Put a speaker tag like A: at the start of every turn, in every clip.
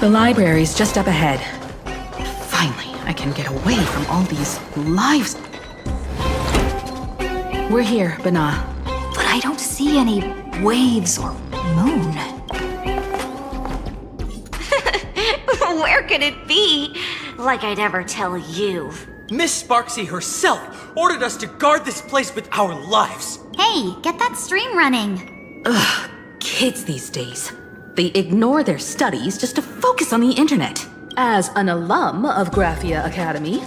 A: The library's just up ahead. Finally, I can get away from all these lives. We're here, Bana.
B: But I don't see any waves or moon.
C: Where could it be? Like I'd ever tell you.
D: Miss Sparksy herself ordered us to guard this place with our lives.
B: Hey, get that stream running.
A: Ugh, kids these days. They ignore their studies just to focus on the internet. As an alum of Graphia Academy,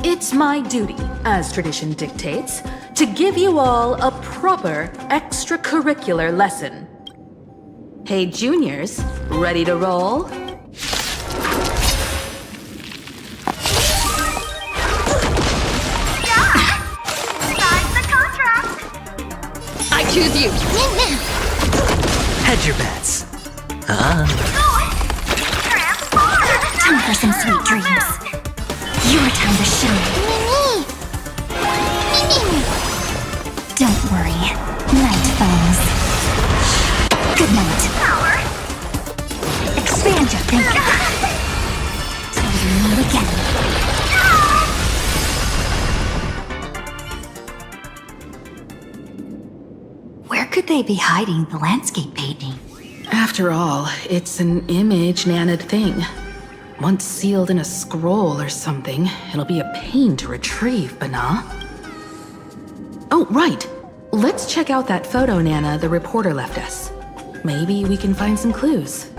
A: it's my duty, as tradition dictates, to give you all a proper extracurricular lesson. Hey, juniors, ready to roll?
E: I choose you.
D: Hedge your bets.
B: Time for some sweet dreams. Your time to shine. Don't worry. Night falls. Good night. Expand your thinking. Till we meet again. Where could they be hiding the landscape painting?
A: After all, it's an image-nanted thing. Once sealed in a scroll or something, it'll be a pain to retrieve, Bana. Oh, right. Let's check out that photo Nana the reporter left us. Maybe we can find some clues.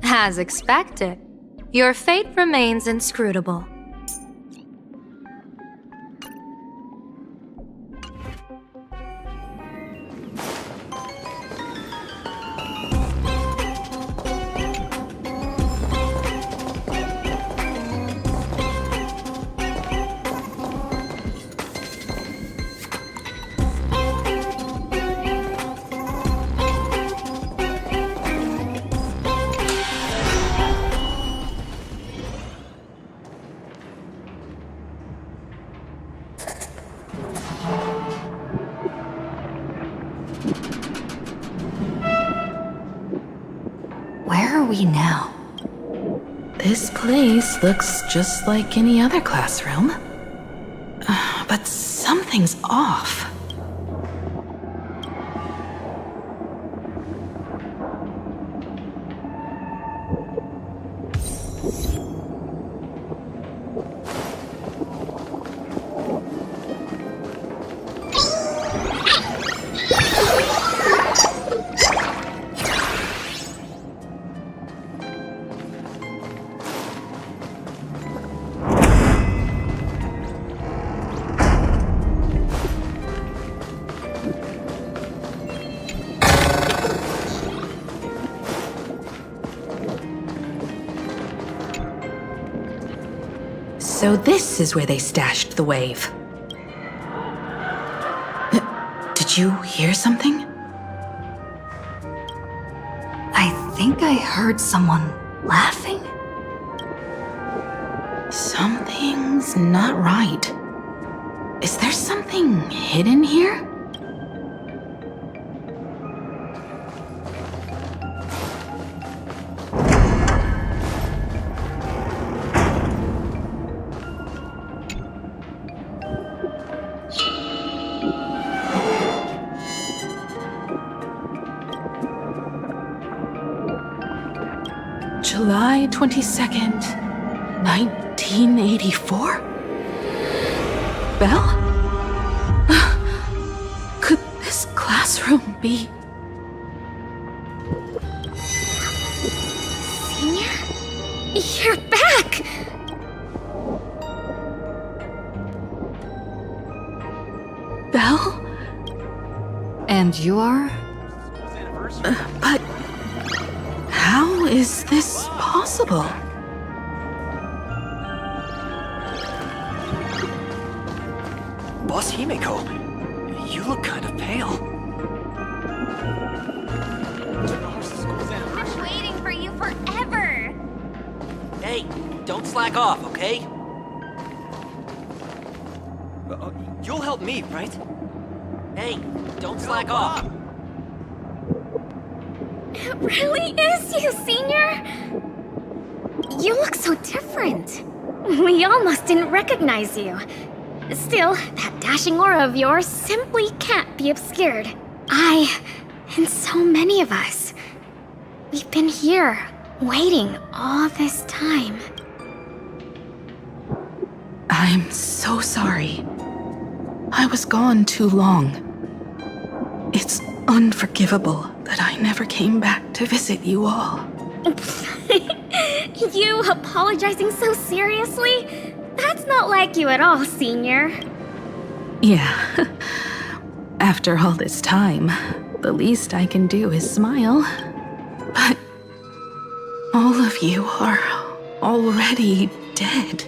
E: As expected, your fate remains inscrutable.
B: Where are we now?
A: This place looks just like any other classroom. But something's off. So this is where they stashed the wave. Did you hear something?
B: I think I heard someone laughing.
A: Something's not right. Is there something hidden here? July 22nd, 1984? Belle? Could this classroom be...
E: Senior? You're back!
A: Belle?
B: And you are?
A: But... how is this possible?
D: Boss Himeko, you look kind of pale.
E: Been waiting for you forever!
D: don't slack off, okay? You'll help me, right? Hey, don't slack off.
E: It really is you, Senior! You look so different. We almost didn't recognize you. Still, that dashing aura of yours simply can't be obscured. And so many of us, we've been here, waiting all this time.
A: I'm so sorry. I was gone too long. It's unforgivable that I never came back to visit you all.
E: You apologizing so seriously? That's not like you at all, Senior.
A: Yeah. After all this time, the least I can do is smile. But all of you are already dead.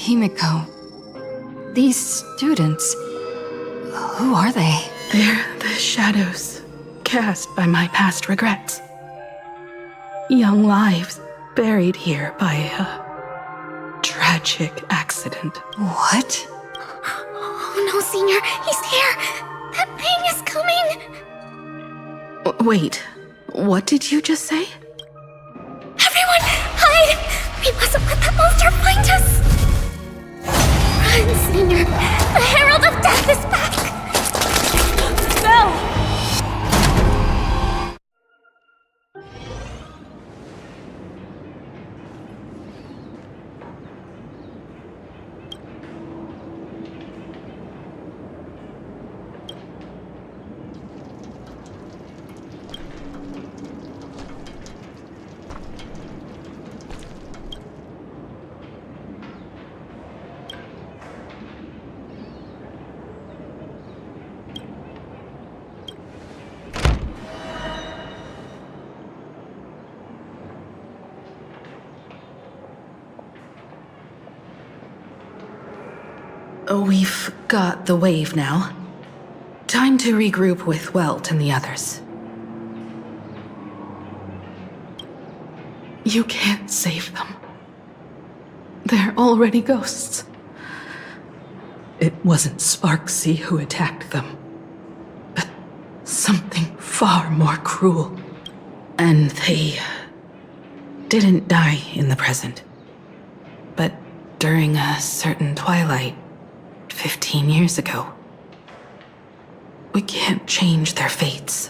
B: Himiko, these students, who are they?
A: They're the shadows cast by my past regrets. Young lives buried here by a tragic accident.
B: What?
E: Oh no, Senior, he's here! That thing is coming!
A: Wait, what did you just say?
E: Everyone, hide! We mustn't let that monster find us! Run, Senior! The Herald of Death is back! Go!
A: We've got the wave now. Time to regroup with Welt and the others. You can't save them. They're already ghosts. It wasn't Sparksy who attacked them, but something far more cruel. And they didn't die in the present, but during a certain twilight 15 years ago. We can't change their fates.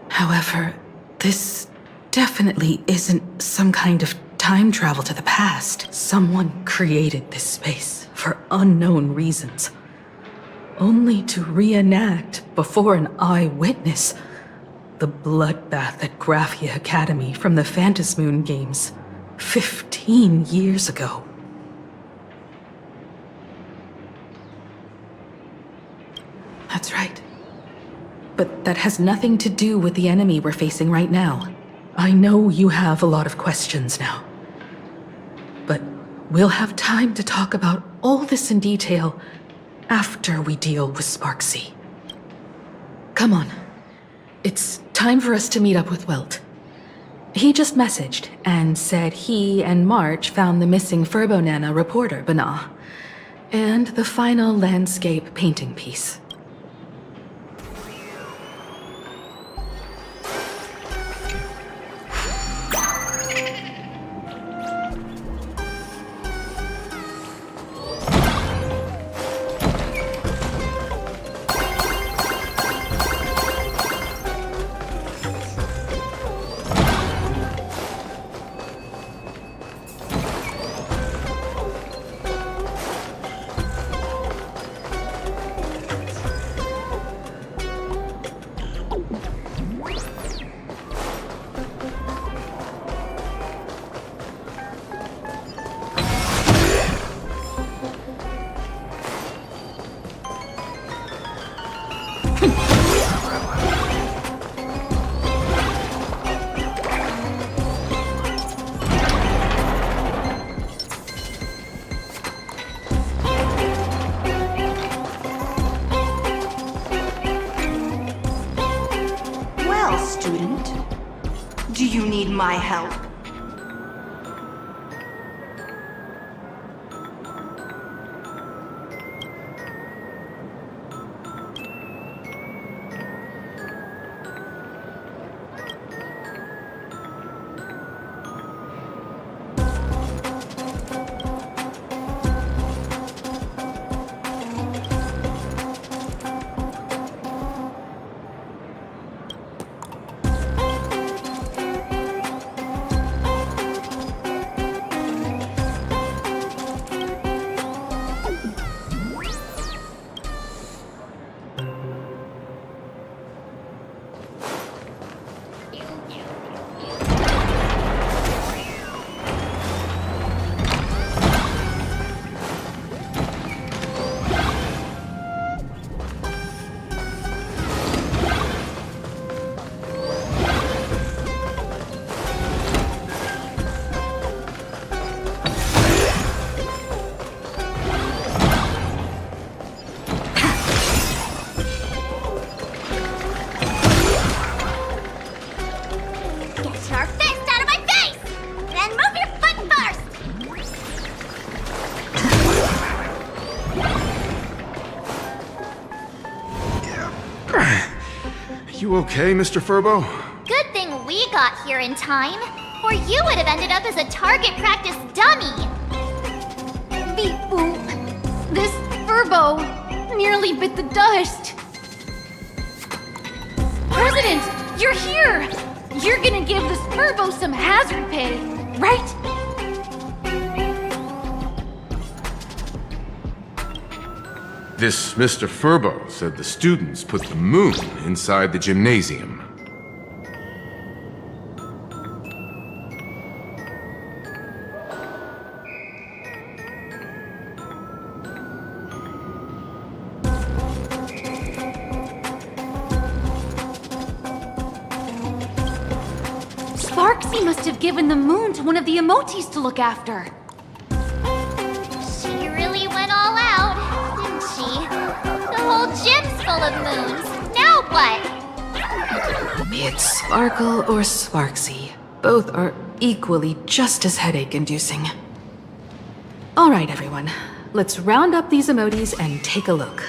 A: However, this definitely isn't some kind of time travel to the past. Someone created this space for unknown reasons, only to reenact before an eyewitness the bloodbath at Graphia Academy from the Phantasmoon games 15 years ago. That's right. But that has nothing to do with the enemy we're facing right now. I know you have a lot of questions now. But we'll have time to talk about all this in detail after we deal with Sparksy. Come on. It's time for us to meet up with Welt. He just messaged and said he and March found the missing Furbonana reporter, Bana, and the final landscape painting piece.
F: my help.
E: Get your fist out of my face! Then move your foot first!
G: You okay, Mr. Furbo?
B: Good thing we got here in time, or you would have ended up as a target practice dummy.
E: Beep boop. This Furbo nearly bit the dust. President, you're here! You're gonna give this Furbo some hazard pay, right?
G: This Mr. Furbo said the students put the moon inside the gymnasium.
E: Sparksy must have given the moon to one of the emotis to look after.
B: She really went all out, didn't she? The whole gym's full of moons. Now what?
A: Be it Sparkle or Sparksy, both are equally just as headache-inducing. All right, everyone. Let's round up these emotis and take a look.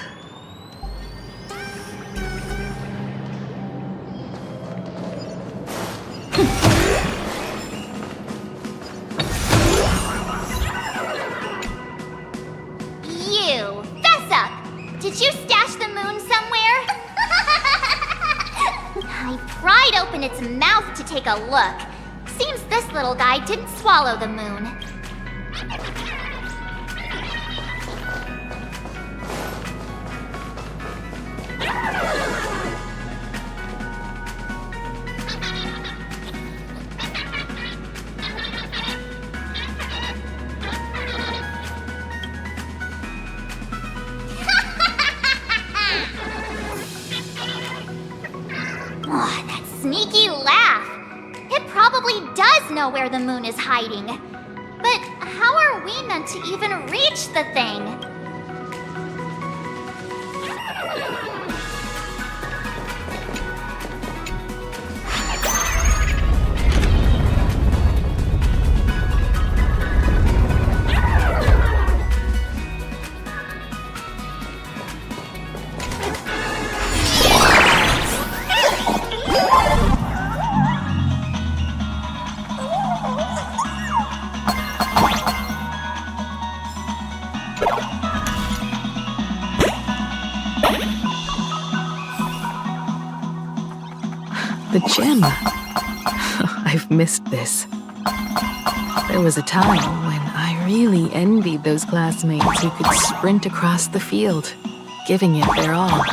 B: You, fess up! Did you stash the moon somewhere? I pried open its mouth to take a look. Seems this little guy didn't swallow the moon. Oh, that sneaky laugh! It probably does know where the moon is hiding. But how are we meant to even reach the thing?
A: The gym. I've missed this. There was a time when I really envied those classmates who could sprint across the field, giving it their all.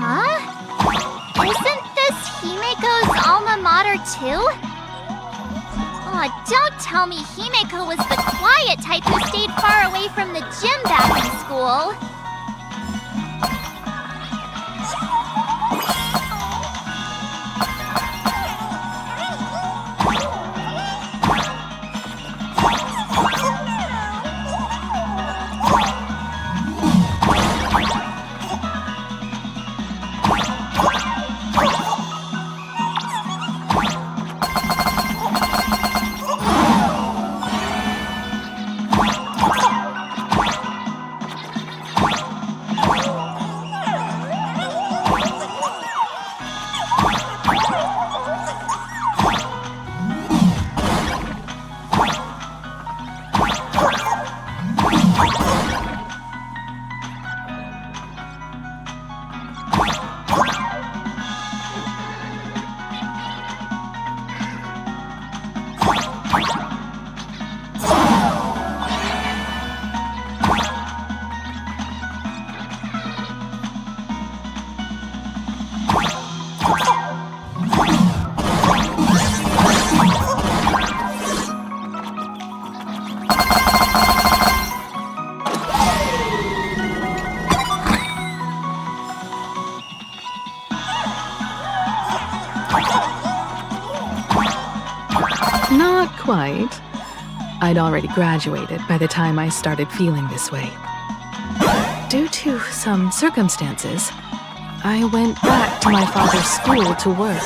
B: Huh? Isn't this Himeko's alma mater too? Aw, don't tell me Himeko was the quiet type who stayed far away from the gym back in school.
A: Not quite. I'd already graduated by the time I started feeling this way. Due to some circumstances, I went back to my father's school to work.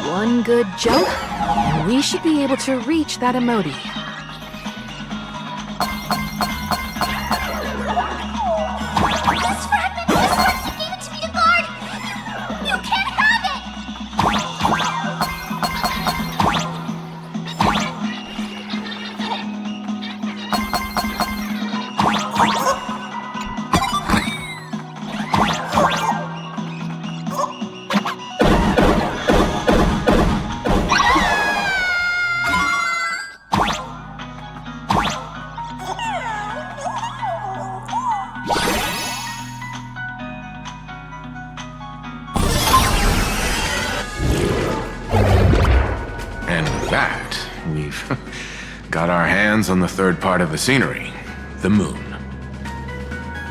A: One good jump, and we should be able to reach that emoji.
B: This fragment! This one! You gave it to me to guard! You can't have it!
G: And with that, we've got our hands on the third part of the scenery, the moon.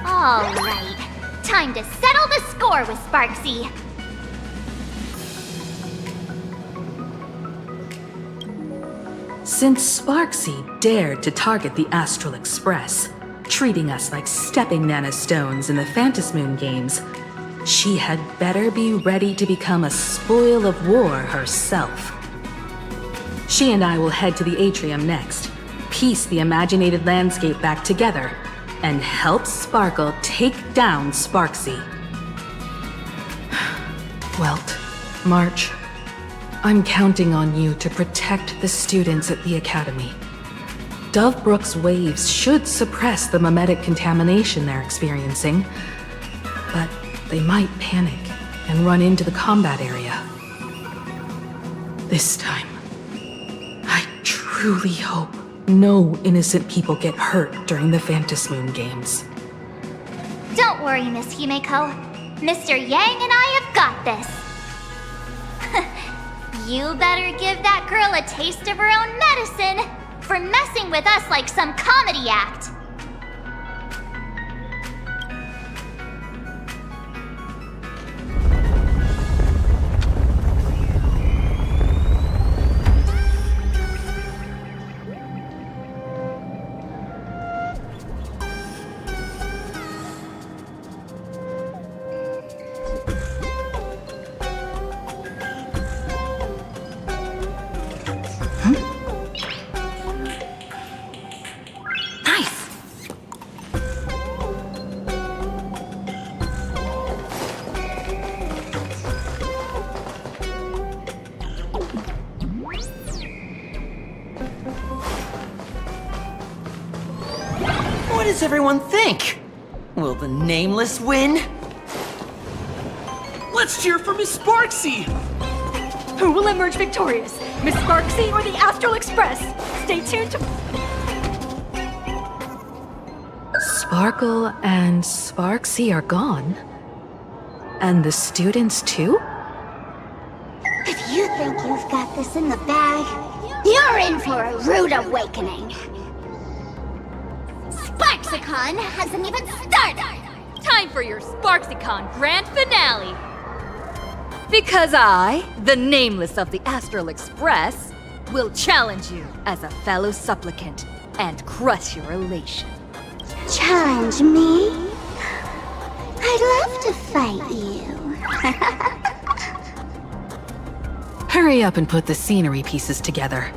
B: All right. Time to settle the score with Sparksy.
A: Since Sparksy dared to target the Astral Express, treating us like stepping Nana Stones in the Phantasmoon games, she had better be ready to become a spoil of war herself. She and I will head to the atrium next, piece the imaginated landscape back together, and help Sparkle take down Sparksy. Welt, March, I'm counting on you to protect the students at the Academy. Dovebrook's waves should suppress the mimetic contamination they're experiencing, but they might panic and run into the combat area. This time, I truly hope no innocent people get hurt during the Phantasmoon games.
B: Don't worry, Miss Himeko. Mr. Yang and I have got this. You better give that girl a taste of her own medicine for messing with us like some comedy act.
D: What does everyone think? Will the Nameless win? Let's cheer for Miss Sparksy!
F: Who will emerge victorious? Miss Sparksy or the Astral Express? Stay tuned to...
A: Sparkle and Sparksy are gone. And the students too?
B: If you think you've got this in the bag, you're in for a rude awakening. Sparksicon hasn't even started!
F: Time for your Sparksicon grand finale! Because I, the Nameless of the Astral Express, will challenge you as a fellow supplicant and crush your elation.
B: Challenge me? I'd love to fight you.
A: Hurry up and put the scenery pieces together.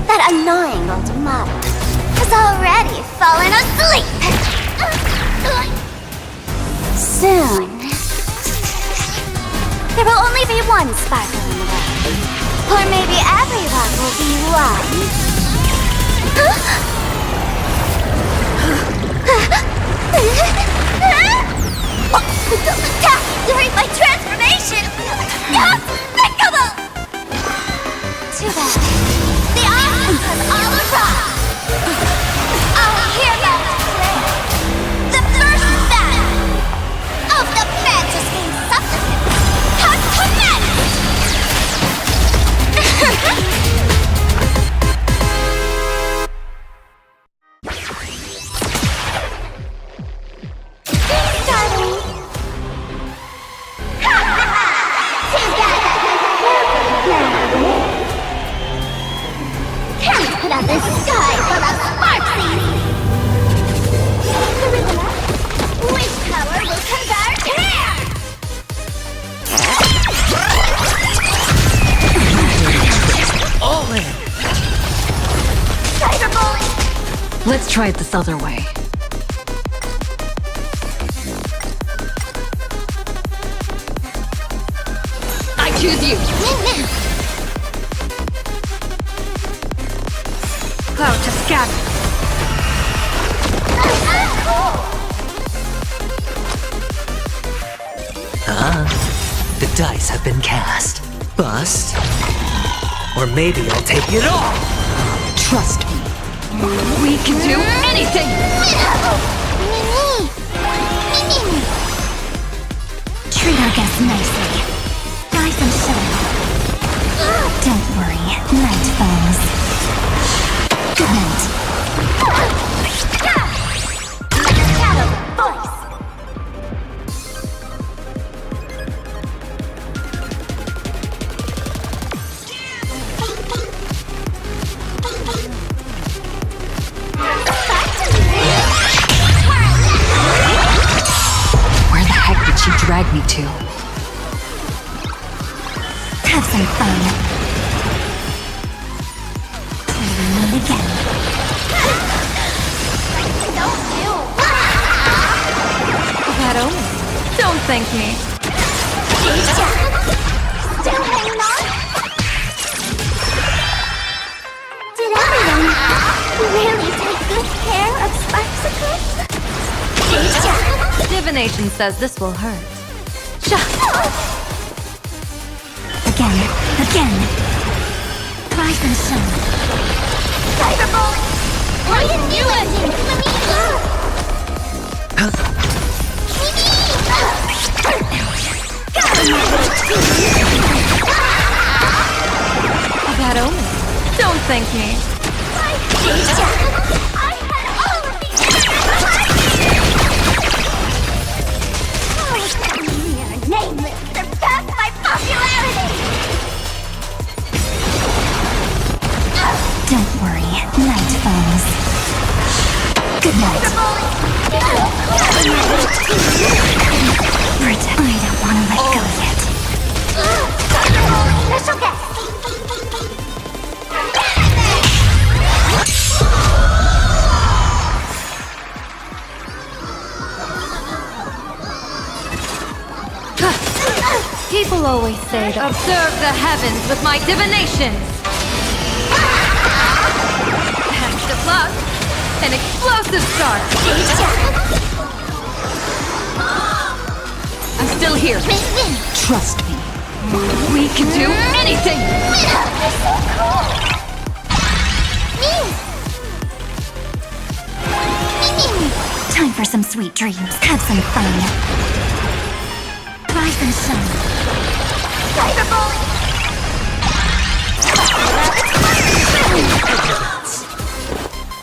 B: That annoying old model has already fallen asleep. Soon, there will only be one Sparkle in the world. Or maybe everyone will be one. Attack during my transformation! Despicable! Too bad. The options have all arrived. I'll hereby declare the first battle of the Fantasy Supplicants has commenced! Starting. Can't put out this sky full of Sparksies! Which power will convert here?
D: All in!
B: Cyberbully!
F: Let's try it this other way. I choose you! Cloud to scatter!
D: The dice have been cast. Bust. Or maybe I'll take it all!
F: Trust me. We can do anything!
B: Treat our guests nicely. Guys, I'm shutting up. Don't worry.
E: Night falls. Good night. Shadow voice.
F: Where the heck did she drag me to?
E: Have some fun. Meet again.
F: That omen. Don't thank me.
E: Still hanging on? Did everyone really take good care of Sparksicus?
F: Divination says this will hurt.
E: Again. Rise and shine. Cyberball! What a new ending!
F: That omen. Don't thank me.
E: I had all of these mere nameless surpassed by popularity! Don't worry, night falls. Good night. Bridget, I don't want to let go yet. Special guest!
F: People always say to observe the heavens with my divinations. Catch the plug. An explosive start. I'm still here. Trust me. We can do anything.
E: Time for some sweet dreams. Have some fun. Rise and shine.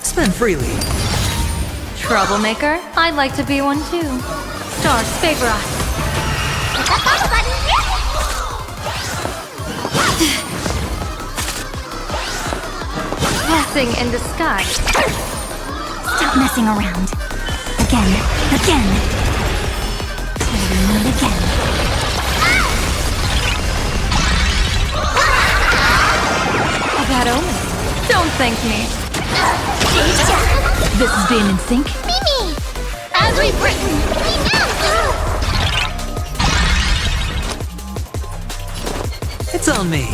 D: Spend freely.
F: Troublemaker? I'd like to be one too. Stars favor us. Blessing in disguise.
E: Stop messing around. Again. Till we meet again.
F: That omen. Don't thank me.
A: This is being in sync.
E: Mimi! As we've written, we know!
D: It's on me.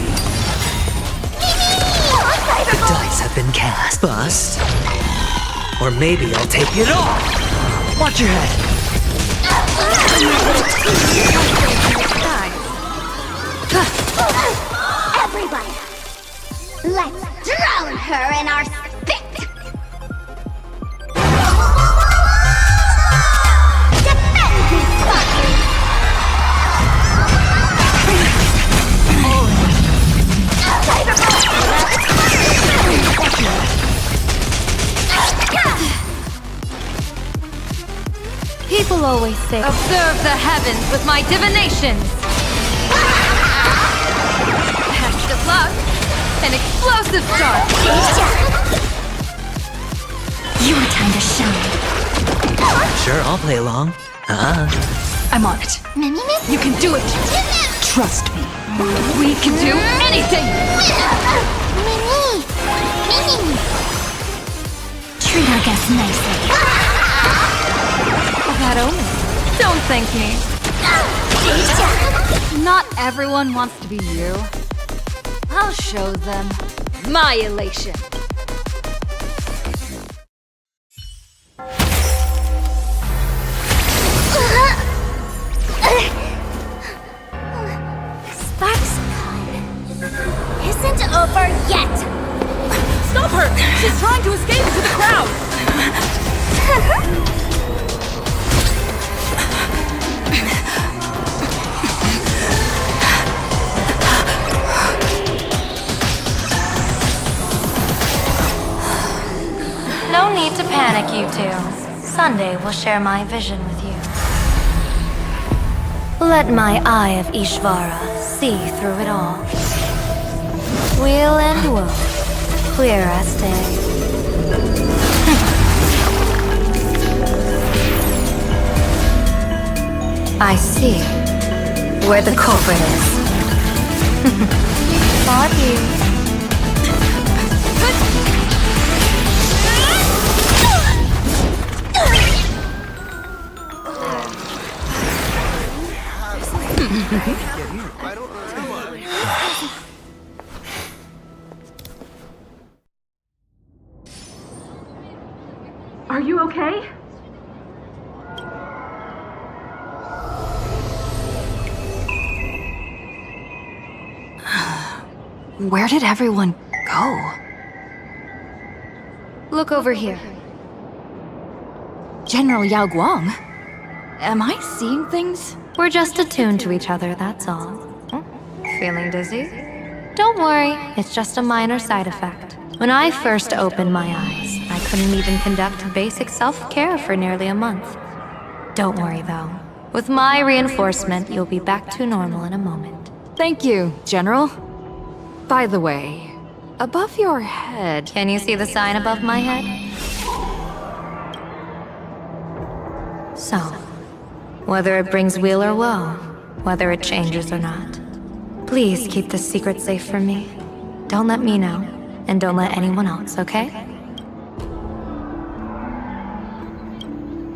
D: The dice have been cast. Bust. Or maybe I'll take it all. Watch your head.
E: Everybody! Let's drown her in our spit! Defend me, Sparky!
F: People always say, observe the heavens with my divinations. Catch the plug. An explosive start.
E: Your time to shine.
D: Sure, I'll play along.
A: I'm on it.
E: Mimi?
A: You can do it. Trust me.
F: We can do anything.
E: Mimi! Treat our guests nicely.
F: That omen. Don't thank me. Not everyone wants to be you. I'll show them my elation.
E: Sparksicon isn't over yet!
A: Stop her! She's trying to escape into the crowd!
H: panic, you two. Sunday will share my vision with you. Let my eye of Ishvara see through it all. Weal and woe, clear as day. I see where the culprit is. Thought you.
A: Are you okay?
F: Where did everyone go?
H: Look over here.
F: General Yao Guang? Am I seeing things?
H: We're just attuned to each other, that's all. Feeling dizzy? Don't worry, it's just a minor side effect. When I first opened my eyes, I couldn't even conduct basic self-care for nearly a month. Don't worry though. With my reinforcement, you'll be back to normal in a moment.
F: Thank you, General. By the way, above your head...
H: Can you see the sign above my head? So, whether it brings weal or woe, whether it changes or not, please keep this secret safe from me. Don't let me know, and don't let anyone else, okay?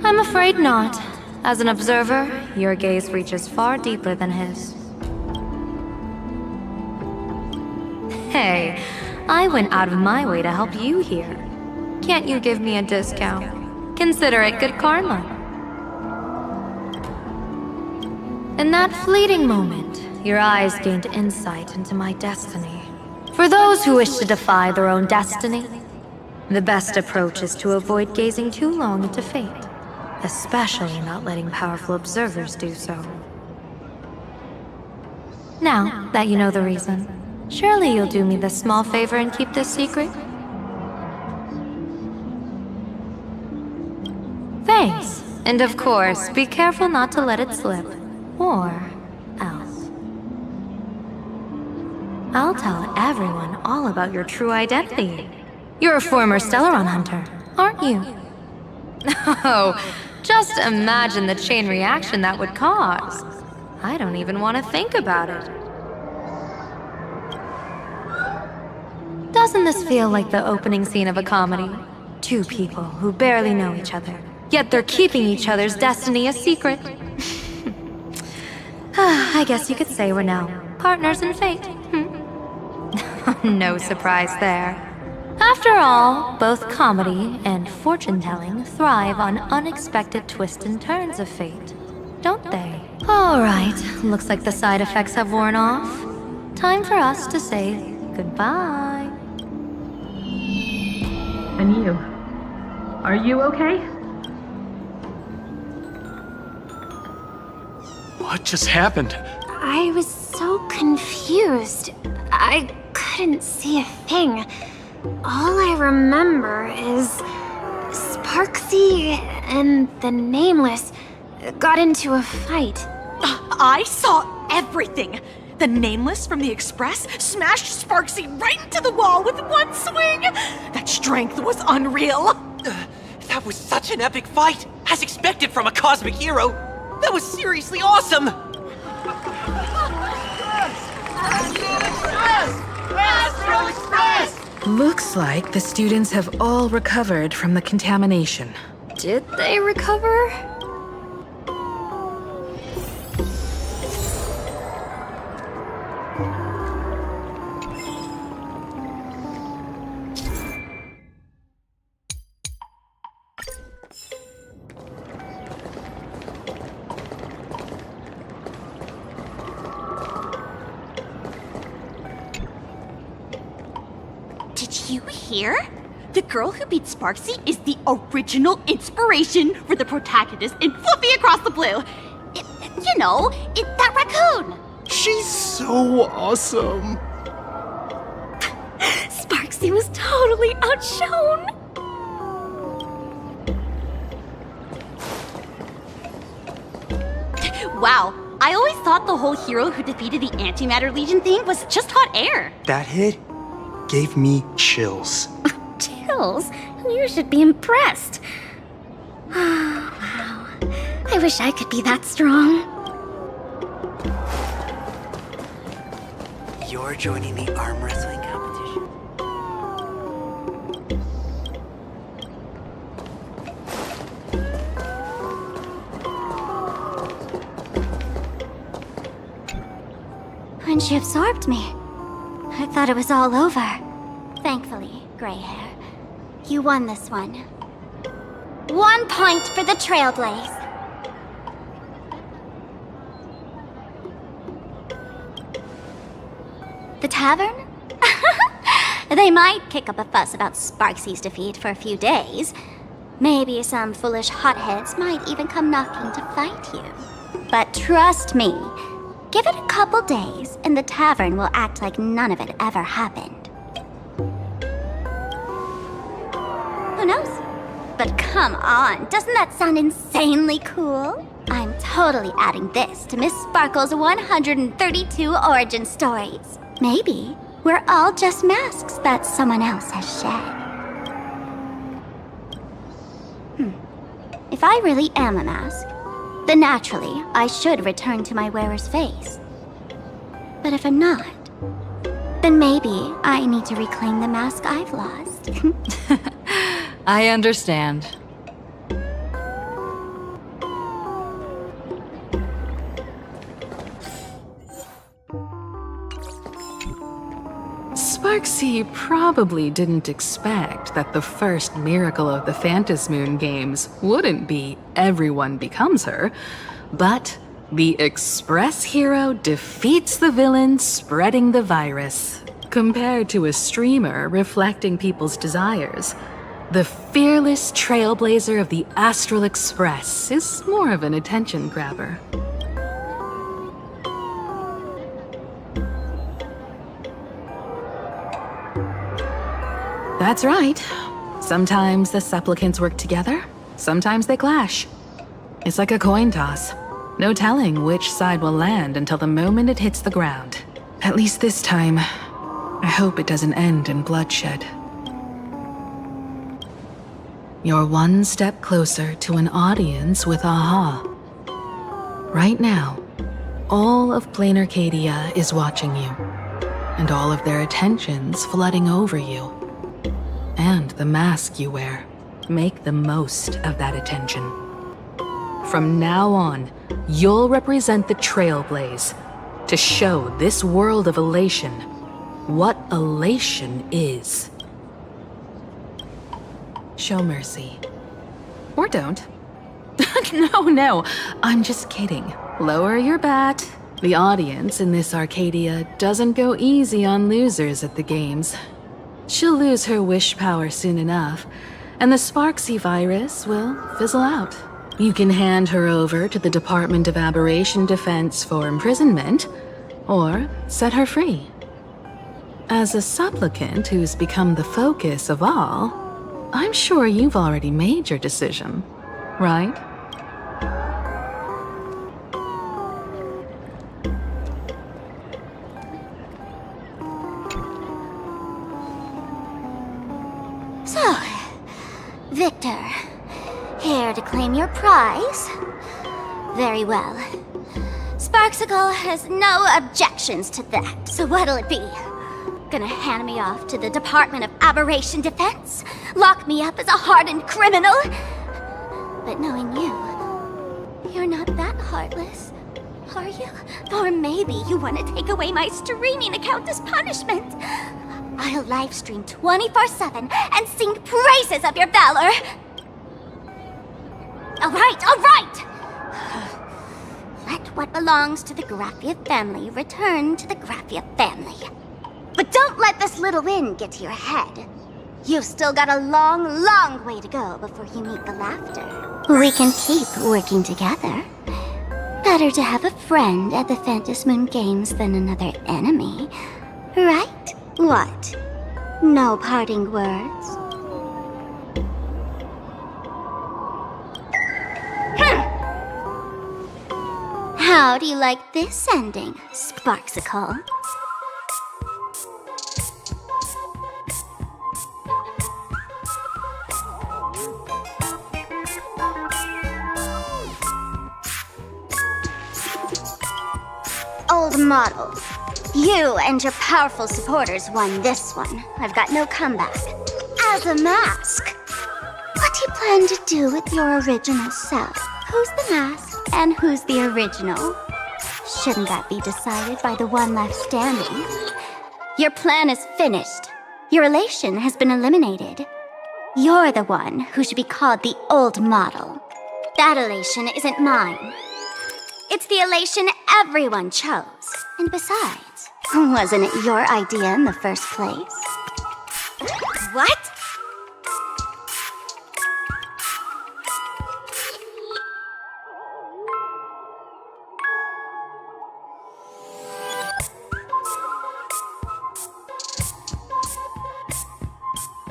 H: I'm afraid not. As an observer, your gaze reaches far deeper than his. Hey, I went out of my way to help you here. Can't you give me a discount? Consider it good karma. In that fleeting moment, your eyes gained insight into my destiny. For those who wish to defy their own destiny, the best approach is to avoid gazing too long into fate, especially not letting powerful observers do so. Now that you know the reason, surely you'll do me this small favor and keep this secret? Thanks. And of course, be careful not to let it slip. Or else. I'll tell everyone all about your true identity. You're a former Stellaron hunter, aren't you? Oh, just imagine the chain reaction that would cause. I don't even want to think about it. Doesn't this feel like the opening scene of a comedy? Two people who barely know each other, yet they're keeping each other's destiny a secret. I guess you could say we're now partners in fate. No surprise there. After all, both comedy and fortune-telling thrive on unexpected twists and turns of fate, don't they? All right, looks like the side effects have worn off. Time for us to say goodbye.
A: And you? Are you okay?
I: What just happened?
E: I was so confused. I couldn't see a thing. All I remember is Sparksy and the Nameless got into a fight.
J: I saw everything. The Nameless from the Express smashed Sparksy right into the wall with one swing. That strength was unreal.
K: That was such an epic fight, as expected from a cosmic hero. That was seriously awesome.
J: Astral Express!
A: Looks like the students have all recovered from the contamination.
F: Did they recover?
J: Did you hear? The girl who beat Sparksy is the original inspiration for the protagonist in Fluffy Across the Blue. That raccoon.
I: She's so awesome.
E: Sparksy was totally outshone.
L: Wow, I always thought the whole hero who defeated the Antimatter Legion thing was just hot air.
I: That hit gave me chills.
E: Chills? You should be impressed. Oh, wow. I wish I could be that strong.
D: You're joining the arm wrestling competition?
B: When she absorbed me, I thought it was all over. Thankfully, gray hair, you won this one. 1 point for the Trailblaze. The tavern? They might kick up a fuss about Sparksy's defeat for a few days. Maybe some foolish hotheads might even come knocking to fight you. But trust me, give it a couple days and the tavern will act like none of it ever happened. Who knows? But come on, doesn't that sound insanely cool? I'm totally adding this to Miss Sparkle's 132 origin stories. Maybe we're all just masks that someone else has shed. If I really am a mask, then naturally I should return to my wearer's face. But if I'm not, then maybe I need to reclaim the mask I've lost.
F: I understand.
A: Sparksy probably didn't expect that the first miracle of the Phantasmoon games wouldn't be everyone becomes her, but the Express hero defeats the villain spreading the virus. Compared to a streamer reflecting people's desires, the fearless trailblazer of the Astral Express is more of an attention grabber. That's right. Sometimes the supplicants work together, sometimes they clash. It's like a coin toss. No telling which side will land until the moment it hits the ground. At least this time, I hope it doesn't end in bloodshed. You're one step closer to an audience with Aha. Right now, all of Plain Arcadia is watching you, and all of their attention's flooding over you. And the mask you wear. Make the most of that attention. From now on, you'll represent the Trailblaze to show this world of elation what elation is. Show mercy. Or don't. No, I'm just kidding. Lower your bat. The audience in this Arcadia doesn't go easy on losers at the games. She'll lose her wish power soon enough, and the Sparksy virus will fizzle out. You can hand her over to the Department of Aberration Defense for imprisonment, or set her free. As a supplicant who's become the focus of all, I'm sure you've already made your decision, right?
B: So, Victor, here to claim your prize? Very well. Sparksicle has no objections to that, so what'll it be? Gonna hand me off to the Department of Aberration Defense? Lock me up as a hardened criminal? But knowing you, you're not that heartless, are you? Or maybe you want to take away my streaming account as punishment. I'll livestream 24/7 and sing praises of your valor. All right! Let what belongs to the Graphia family return to the Graphia family. But don't let this little win get to your head. You've still got a long, long way to go before you meet the laughter. We can keep working together. Better to have a friend at the Phantasmoon Games than another enemy, right? What? No parting words? How do you like this ending, Sparksicle? Old model, you and your powerful supporters won this one. I've got no comeback. As a mask, what do you plan to do with your original self? Who's the mask and who's the original? Shouldn't that be decided by the one left standing? Your plan is finished. Your relation has been eliminated. You're the one who should be called the old model. That elation isn't mine. It's the elation everyone chose. And besides, wasn't it your idea in the first place? What?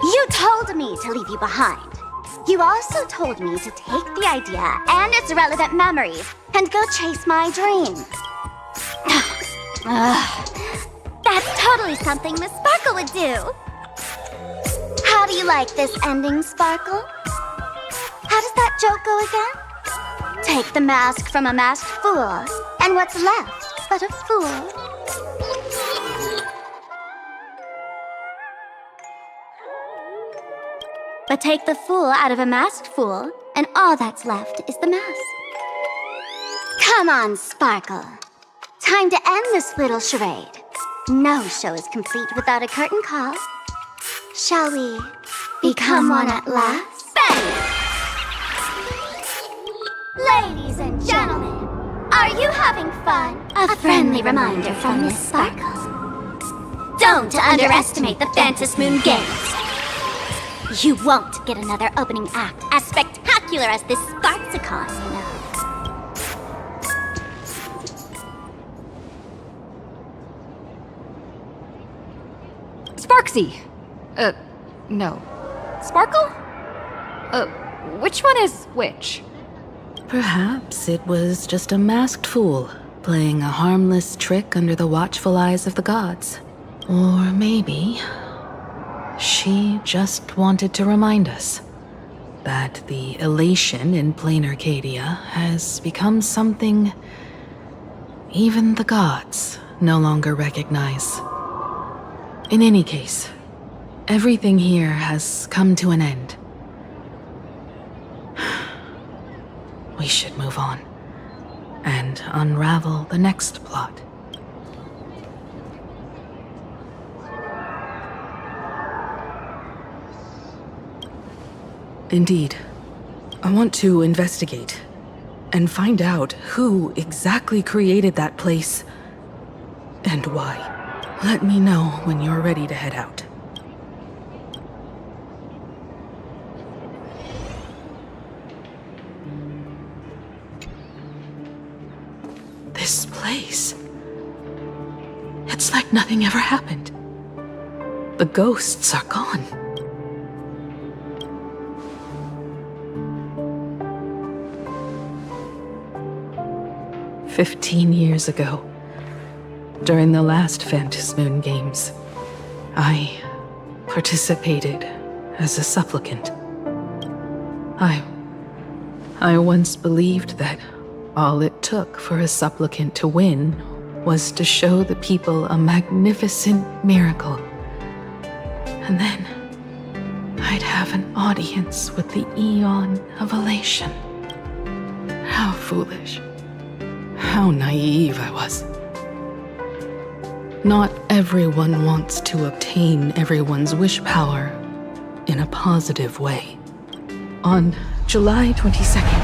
B: You told me to leave you behind. You also told me to take the idea and its relevant memories and go chase my dream. That's totally something Miss Sparkle would do. How do you like this ending, Sparkle? How does that joke go again? Take the mask from a masked fool, and what's left but a fool? But take the fool out of a masked fool, and all that's left is the mask. Come on, Sparkle. Time to end this little charade. No show is complete without a curtain call. Shall we become one at last? Bang! Ladies and gentlemen, are you having fun? A friendly reminder from Miss Sparkle. Don't underestimate the Phantom Moon Games. You won't get another opening act as spectacular as this Sparksicon, you know.
F: Sparksy! No. Sparkle? Which one is which?
A: Perhaps it was just a masked fool, playing a harmless trick under the watchful eyes of the gods. Or maybe she just wanted to remind us that the elation in plain Arcadia has become something even the gods no longer recognize. In any case, everything here has come to an end. We should move on and unravel the next plot. Indeed. I want to investigate and find out who exactly created that place and why. Let me know when you're ready to head out. This place. It's like nothing ever happened. The ghosts are gone. "15 years ago, during the last Phantom Moon Games, I participated as a supplicant. I once believed that all it took for a supplicant to win was to show the people a magnificent miracle. And then I'd have an audience with the Eon of Elation. How foolish. How naive I was. Not everyone wants to obtain everyone's wish power in a positive way. On July 22nd,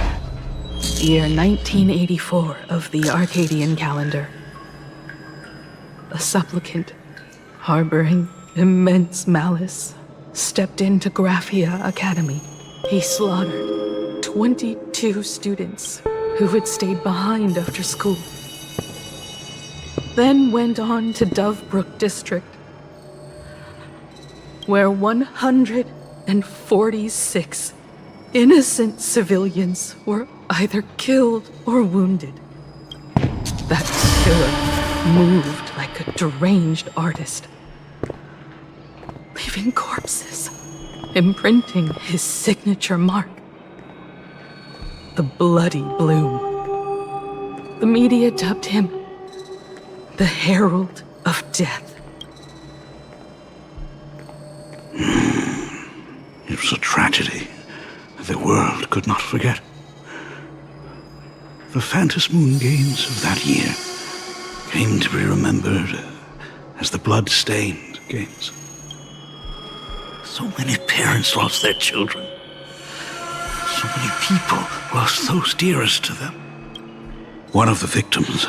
A: year 1984 of the Arcadian calendar, a supplicant harboring immense malice stepped into Graphia Academy. He slaughtered 22 students who had stayed behind after school. Then went on to Dovebrook District, where 146 innocent civilians were either killed or wounded. That killer moved like a deranged artist, leaving corpses, imprinting his signature mark. The Bloody Bloom. The media dubbed him the Herald of Death.
M: It was a tragedy the world could not forget. The Phantom Moon Games of that year came to be remembered as the Blood-Stained Games. So many parents lost their children. So many people lost those dearest to them. One of the victims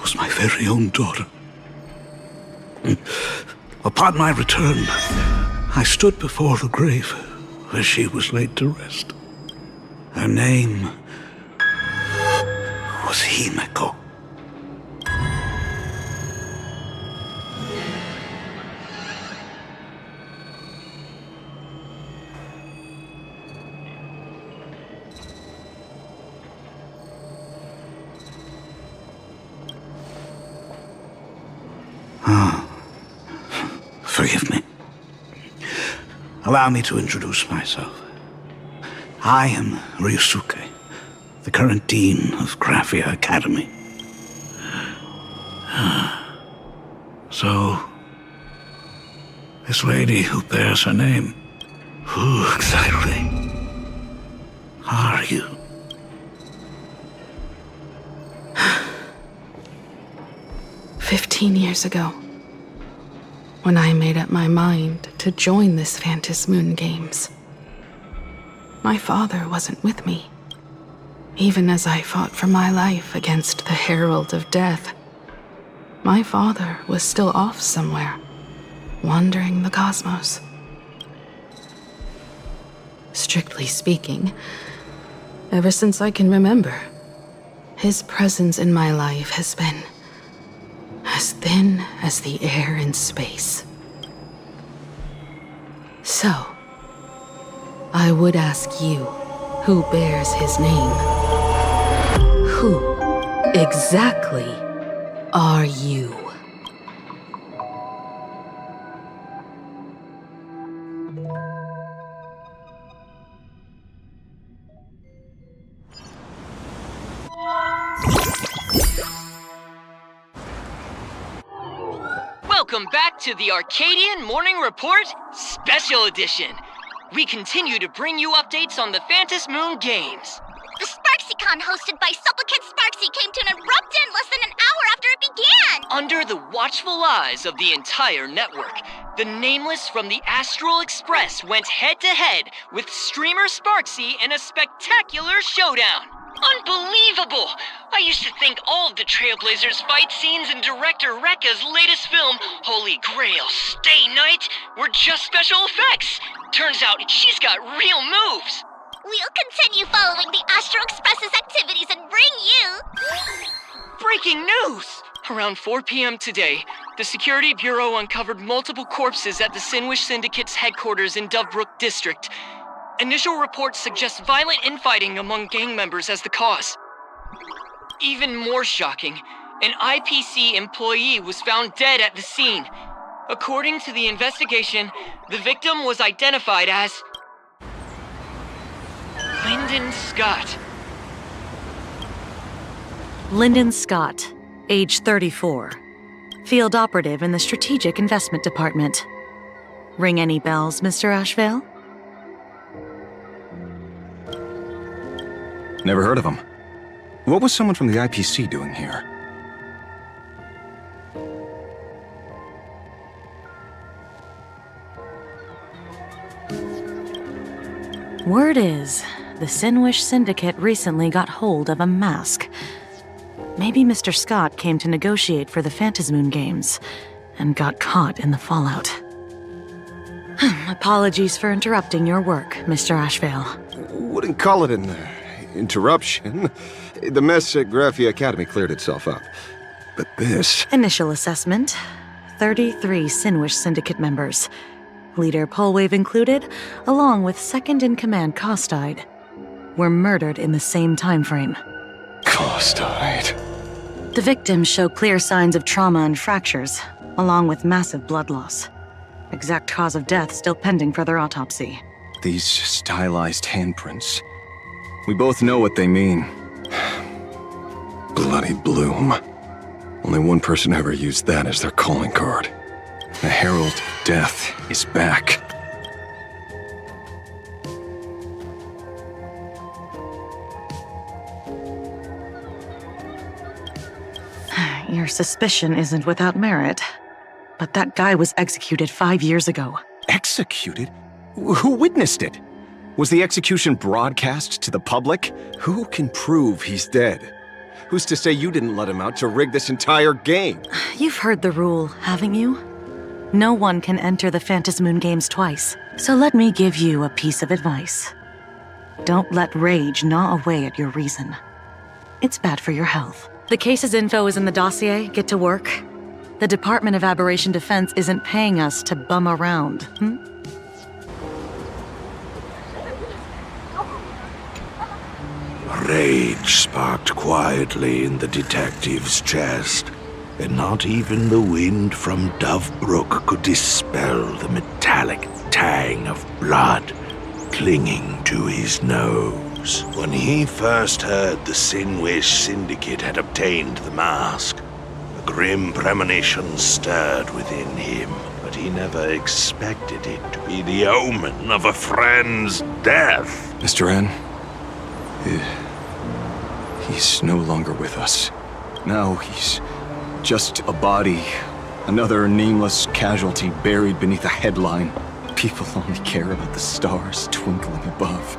M: was my very own daughter. Upon my return, I stood before the grave where she was laid to rest. Her name was Himeko. Forgive me. Allow me to introduce myself. I am Ryusuke, the current dean of Graphia Academy. So, this lady who bears her name, who exactly are you?
A: "15 years ago, when I made up my mind to join this Phantom Moon Games, my father wasn't with me. Even as I fought for my life against the Herald of Death, my father was still off somewhere, wandering the cosmos. Strictly speaking, ever since I can remember, his presence in my life has been as thin as the air in space. So, I would ask you, who bears his name? Who exactly are you?
K: Welcome back to the Arcadian Morning Report Special Edition. We continue to bring you updates on the Phantom Moon Games.
B: The SparksyCon hosted by Supplicant Sparksy came to an abrupt end less than an hour after it began!
K: Under the watchful eyes of the entire network, the Nameless from the Astral Express went head-to-head with streamer Sparksy in a spectacular showdown. Unbelievable! I used to think all of the Trailblazers' fight scenes in director Rekka's latest film, Holy Grail Stay Night, were just special effects. Turns out she's got real moves.
B: We'll continue following the Astro Express's activities and bring you...
K: Breaking news! Around 4 p.m. today, the Security Bureau uncovered multiple corpses at the Sinwish Syndicate's headquarters in Dovebrook District. Initial reports suggest violent infighting among gang members as the cause. Even more shocking, an IPC employee was found dead at the scene. According to the investigation, the victim was identified as Lyndon Scott.
N: Lyndon Scott, age 34. Field operative in the Strategic Investment Department. Ring any bells, Mr. Ashvale?
O: Never heard of him. What was someone from the IPC doing here?
N: Word is, the Sinwish Syndicate recently got hold of a mask. Maybe Mr. Scott came to negotiate for the Phantom Moon Games, and got caught in the fallout. Apologies for interrupting your work, Mr. Ashvale.
O: Wouldn't call it an interruption. The mess at Graphia Academy cleared itself up. But this...
N: Initial assessment. 33 Sinwish Syndicate members. Leader Polwave included, along with second-in-command Costide, were murdered in the same time frame.
O: Come almost died.
N: The victims show clear signs of trauma and fractures, along with massive blood loss. Exact cause of death still pending further autopsy.
O: These stylized handprints. We both know what they mean. Bloody Bloom. Only one person ever used that as their calling card. The Herald of Death is back.
N: Your suspicion isn't without merit, but that guy was executed 5 years ago.
O: Executed? Who witnessed it? Was the execution broadcast to the public? Who can prove he's dead? Who's to say you didn't let him out to rig this entire game?
N: You've heard the rule, haven't you? No one can enter the Phantasmoon Games twice. So let me give you a piece of advice. Don't let rage gnaw away at your reason. It's bad for your health. The case's info is in the dossier. Get to work. The Department of Aberration Defense isn't paying us to bum around,
M: Rage sparked quietly in the detective's chest, and not even the wind from Dovebrook could dispel the metallic tang of blood clinging to his nose. When he first heard the Sinwish Syndicate had obtained the mask, a grim premonition stirred within him, but he never expected it to be the omen of a friend's death.
O: Mr. N, he's no longer with us. Now he's just a body, another nameless casualty buried beneath a headline. People only care about the stars twinkling above,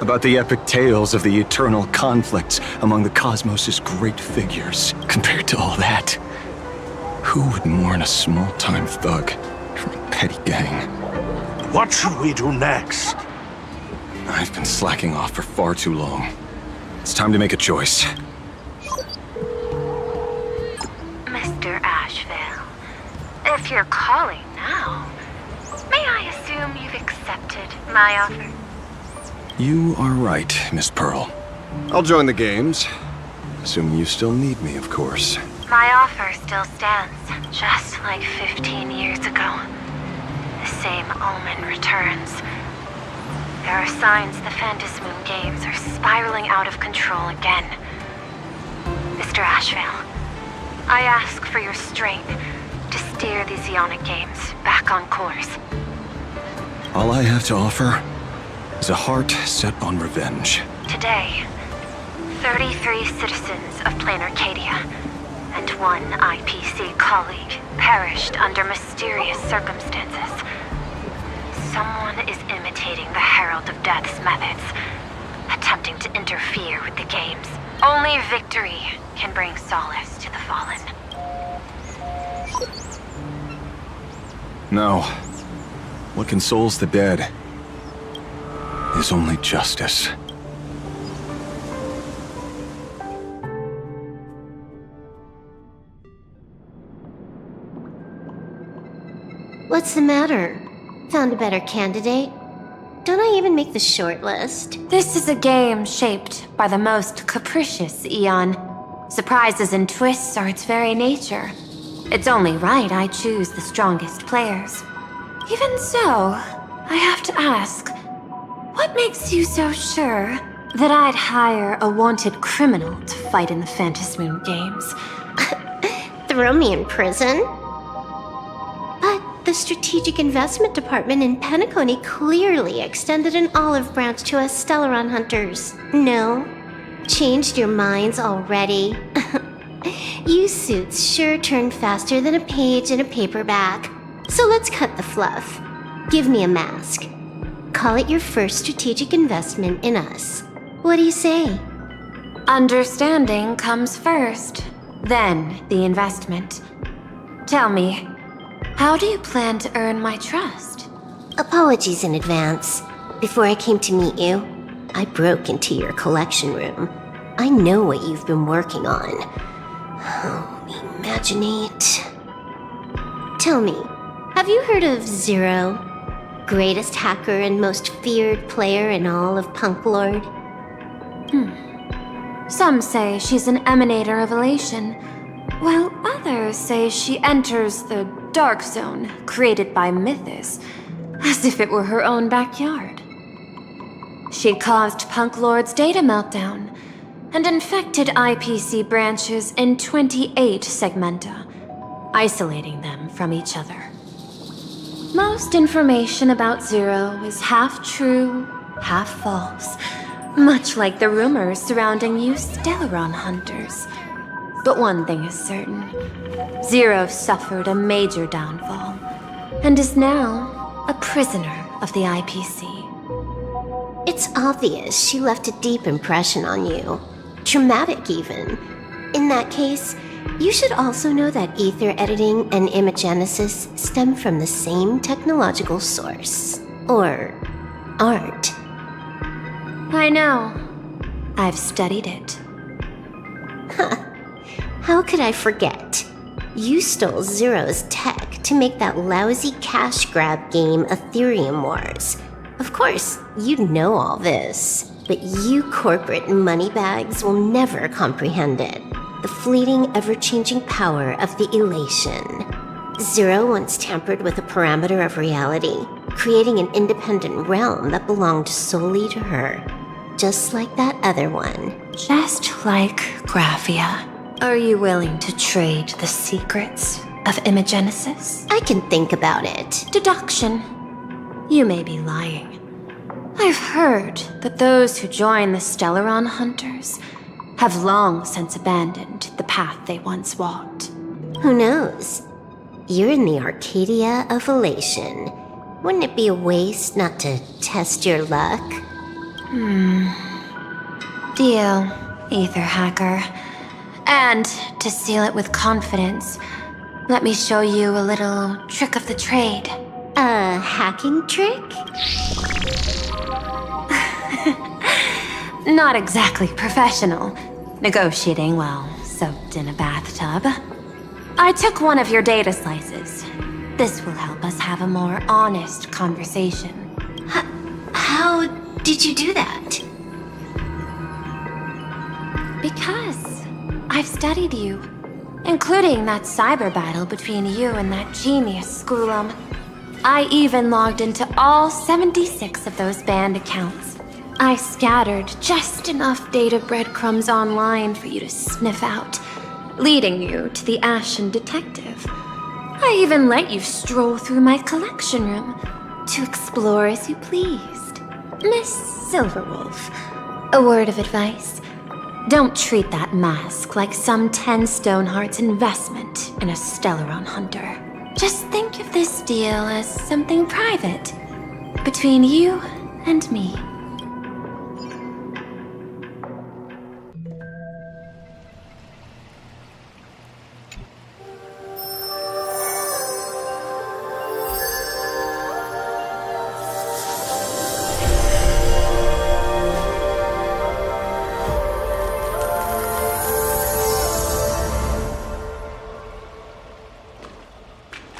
O: about the epic tales of the eternal conflicts among the cosmos' great figures. Compared to all that, who would mourn a small-time thug from a petty gang?
M: What should we do next?
O: I've been slacking off for far too long. It's time to make a choice.
H: Mr. Ashvale, if you're calling now, may I assume you've accepted my offer?
O: You are right, Miss Pearl. I'll join the games. Assuming you still need me, of course.
H: My offer still stands, just like 15 years ago. The same omen returns. There are signs the Phantasmoon Games are spiraling out of control again. Mr. Ashvale, I ask for your strength to steer the Zeonic Games back on course.
O: All I have to offer is a heart set on revenge.
H: Today, 33 citizens of Plain Arcadia and one IPC colleague perished under mysterious circumstances. Someone is imitating the Herald of Death's methods, attempting to interfere with the games. Only victory can bring solace to the fallen.
O: No. What consoles the dead is only justice.
P: What's the matter? Found a better candidate? Don't I even make the short list?
H: This is a game shaped by the most capricious Eon. Surprises and twists are its very nature. It's only right I choose the strongest players. Even so, I have to ask, what makes you so sure that I'd hire a wanted criminal to fight in the Phantasmoon Games?
P: Throw me in prison? But the Strategic Investment Department in Penacony clearly extended an olive branch to us Stellaron hunters. No? Changed your minds already? You suits sure turn faster than a page in a paperback. So let's cut the fluff. Give me a mask. Call it your first strategic investment in us. What do you say?
H: Understanding comes first, then the investment. Tell me, how do you plan to earn my trust?
P: Apologies in advance. Before I came to meet you, I broke into your collection room. I know what you've been working on. Oh, imaginate. Tell me, have you heard of Zero? Greatest hacker and most feared player in all of Punk Lord?
H: Some say she's an emanator of elation, while others say she enters the dark zone created by Mythos, as if it were her own backyard. She caused Punk Lord's data meltdown and infected IPC branches in 28 segmenta, isolating them from each other. Most information about Zero is half true, half false, much like the rumors surrounding you Stellaron hunters. But one thing is certain. Zero suffered a major downfall, and is now a prisoner of the IPC.
P: It's obvious she left a deep impression on you. Traumatic, even. In that case, you should also know that ether editing and imagenesis stem from the same technological source. Or art.
H: I know. I've studied it.
P: Huh. How could I forget? You stole Zero's tech to make that lousy cash grab game Ethereum Wars. Of course, you'd know all this, but you corporate moneybags will never comprehend it. The fleeting, ever-changing power of the elation. Zero once tampered with a parameter of reality, creating an independent realm that belonged solely to her. Just like that other one.
H: Just like Graphia. Are you willing to trade the secrets of imagenesis?
P: I can think about it.
H: Deduction. You may be lying. I've heard that those who join the Stellaron Hunters have long since abandoned the path they once walked.
P: Who knows? You're in the Arcadia of Elation. Wouldn't it be a waste not to test your luck?
H: Deal, Ether Hacker. And to seal it with confidence, let me show you a little trick of the trade.
P: A hacking trick?
H: Not exactly professional. Negotiating while soaked in a bathtub. I took one of your data slices. This will help us have a more honest conversation.
P: How did you do that?
H: Because I've studied you, including that cyber battle between you and that genius Skulum. I even logged into all 76 of those banned accounts. I scattered just enough data breadcrumbs online for you to sniff out, leading you to the Ashen Detective. I even let you stroll through my collection room to explore as you pleased. Miss Silverwolf, a word of advice. Don't treat that mask like some 10 Stonehearts investment in a Stellaron Hunter. Just think of this deal as something private, between you and me.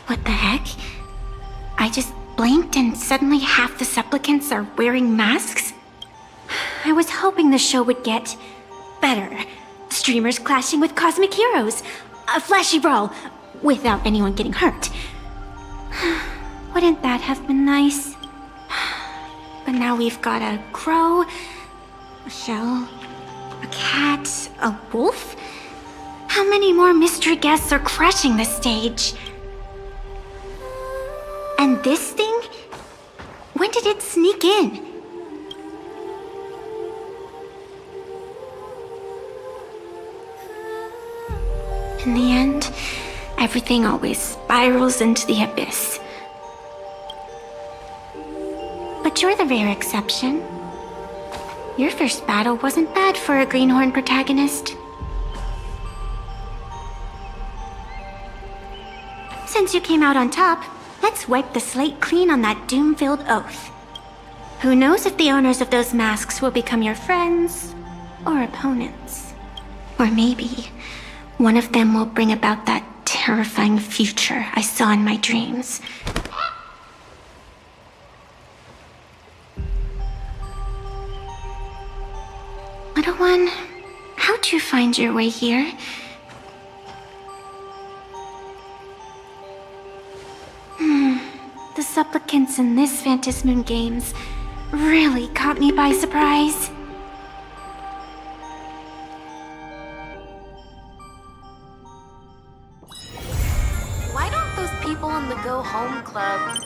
L: What the heck? I just blinked and suddenly half the supplicants are wearing masks? I was hoping the show would get better. Streamers clashing with cosmic heroes. A flashy brawl without anyone getting hurt. Wouldn't that have been nice? But now we've got a crow, a shell, a cat, a wolf? How many more mystery guests are crashing the stage? And this thing? When did it sneak in? In the end, everything always spirals into the abyss. But you're the rare exception. Your first battle wasn't bad for a greenhorn protagonist. Since you came out on top, let's wipe the slate clean on that doom-filled oath. Who knows if the owners of those masks will become your friends or opponents? Or maybe one of them will bring about that terrifying future I saw in my dreams. Little one, find your way here. The supplicants in this Phantasmoon Games really caught me by surprise.
H: Why don't those people in the Go Home Club...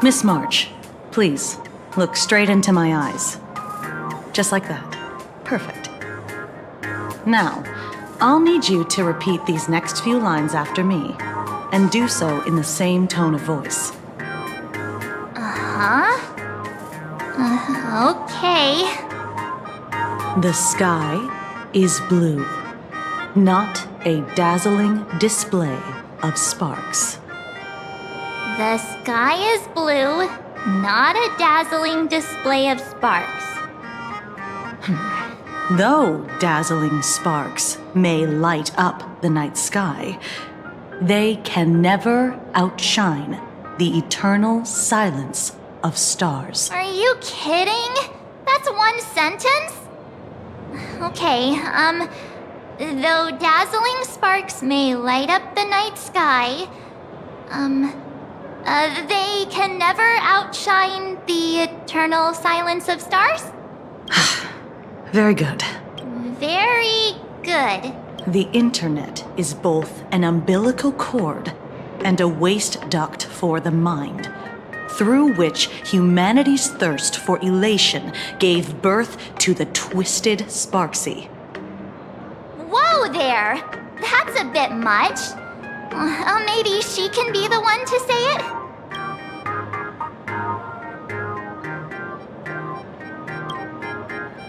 N: Miss March, please, look straight into my eyes. Just like that. Perfect. Now, I'll need you to repeat these next few lines after me, and do so in the same tone of voice.
B: Okay.
N: The sky is blue, not a dazzling display of sparks.
B: The sky is blue, not a dazzling display of sparks.
N: Though dazzling sparks may light up the night sky, they can never outshine the eternal silence of stars.
B: Are you kidding? That's one sentence? Okay, though dazzling sparks may light up the night sky, they can never outshine the eternal silence of stars?
N: Very good.
B: Very good.
N: The internet is both an umbilical cord and a waste duct for the mind, through which humanity's thirst for elation gave birth to the twisted Sparksy.
B: Whoa there! That's a bit much. Maybe she can be the one to say it?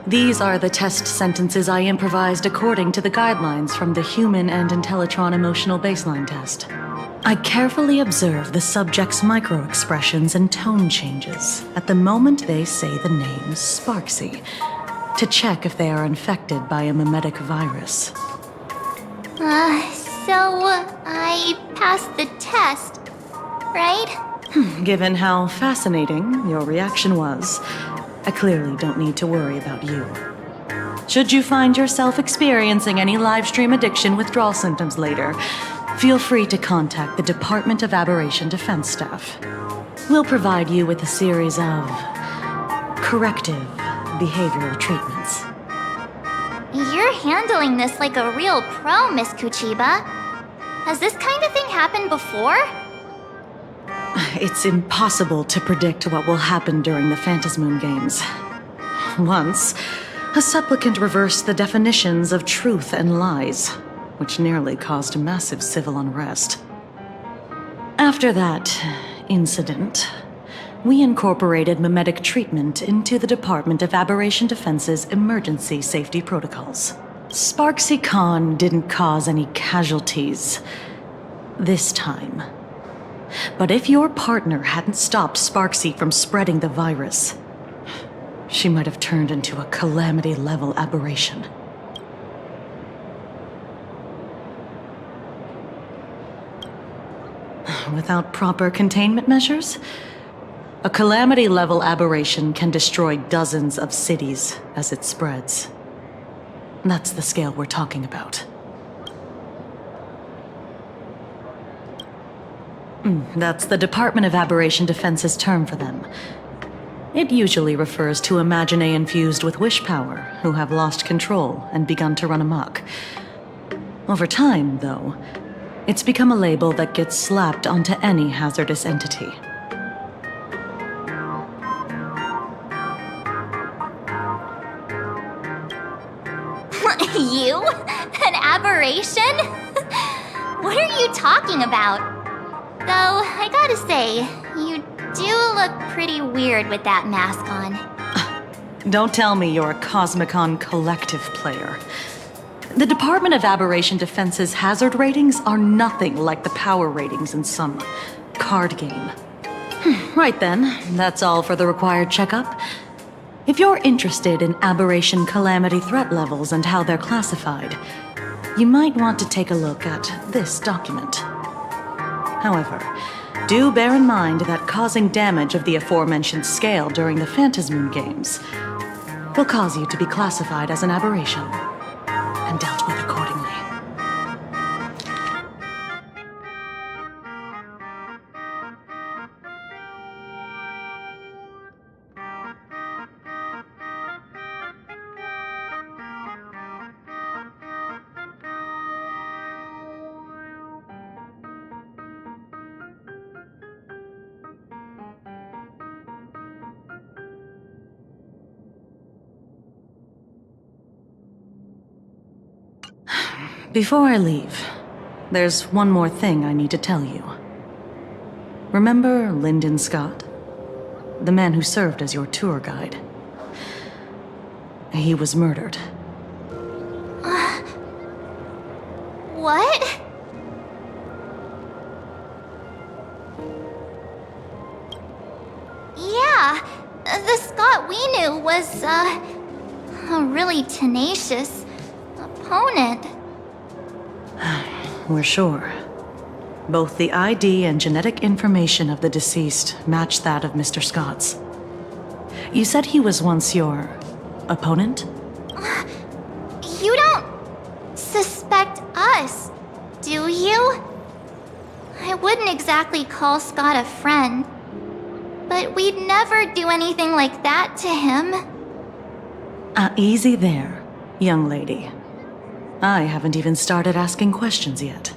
N: These are the test sentences I improvised according to the guidelines from the Human and Intellitron Emotional Baseline Test. I carefully observe the subject's micro-expressions and tone changes at the moment they say the name Sparksy, to check if they are infected by a mimetic virus.
B: So I passed the test, right?
N: Given how fascinating your reaction was, I clearly don't need to worry about you. Should you find yourself experiencing any livestream addiction withdrawal symptoms later, feel free to contact the Department of Aberration Defense staff. We'll provide you with a series of corrective behavioral treatments.
B: You're handling this like a real pro, Miss Kuchiba. Has this kind of thing happened before?
N: It's impossible to predict what will happen during the Phantasmoon Games. Once, a supplicant reversed the definitions of truth and lies, which nearly caused massive civil unrest. After that incident, we incorporated mimetic treatment into the Department of Aberration Defense's emergency safety protocols. Sparksy Khan didn't cause any casualties this time. But if your partner hadn't stopped Sparksy from spreading the virus, she might have turned into a calamity-level aberration. Without proper containment measures, a calamity-level aberration can destroy dozens of cities as it spreads. That's the scale we're talking about. That's the Department of Aberration Defense's term for them. It usually refers to Imaginae infused with wish power who have lost control and begun to run amok. Over time, though, it's become a label that gets slapped onto any hazardous entity.
B: You? An aberration? What are you talking about? Though, I gotta say, you do look pretty weird with that mask on.
N: Don't tell me you're a Cosmicon Collective player. The Department of Aberration Defense's hazard ratings are nothing like the power ratings in some card game. Right then, that's all for the required checkup. If you're interested in Aberration Calamity threat levels and how they're classified, you might want to take a look at this document. However, do bear in mind that causing damage of the aforementioned scale during the Phantasmoon games will cause you to be classified as an aberration and dealt with accordingly. Before I leave, there's one more thing I need to tell you. Remember Lyndon Scott? The man who served as your tour guide. He was murdered.
B: What? Yeah, the Scott we knew was, a really tenacious opponent.
N: We're sure. Both the ID and genetic information of the deceased match that of Mr. Scott's. You said he was once your opponent?
B: You don't suspect us, do you? I wouldn't exactly call Scott a friend, but we'd never do anything like that to him.
N: Easy there, young lady. I haven't even started asking questions yet.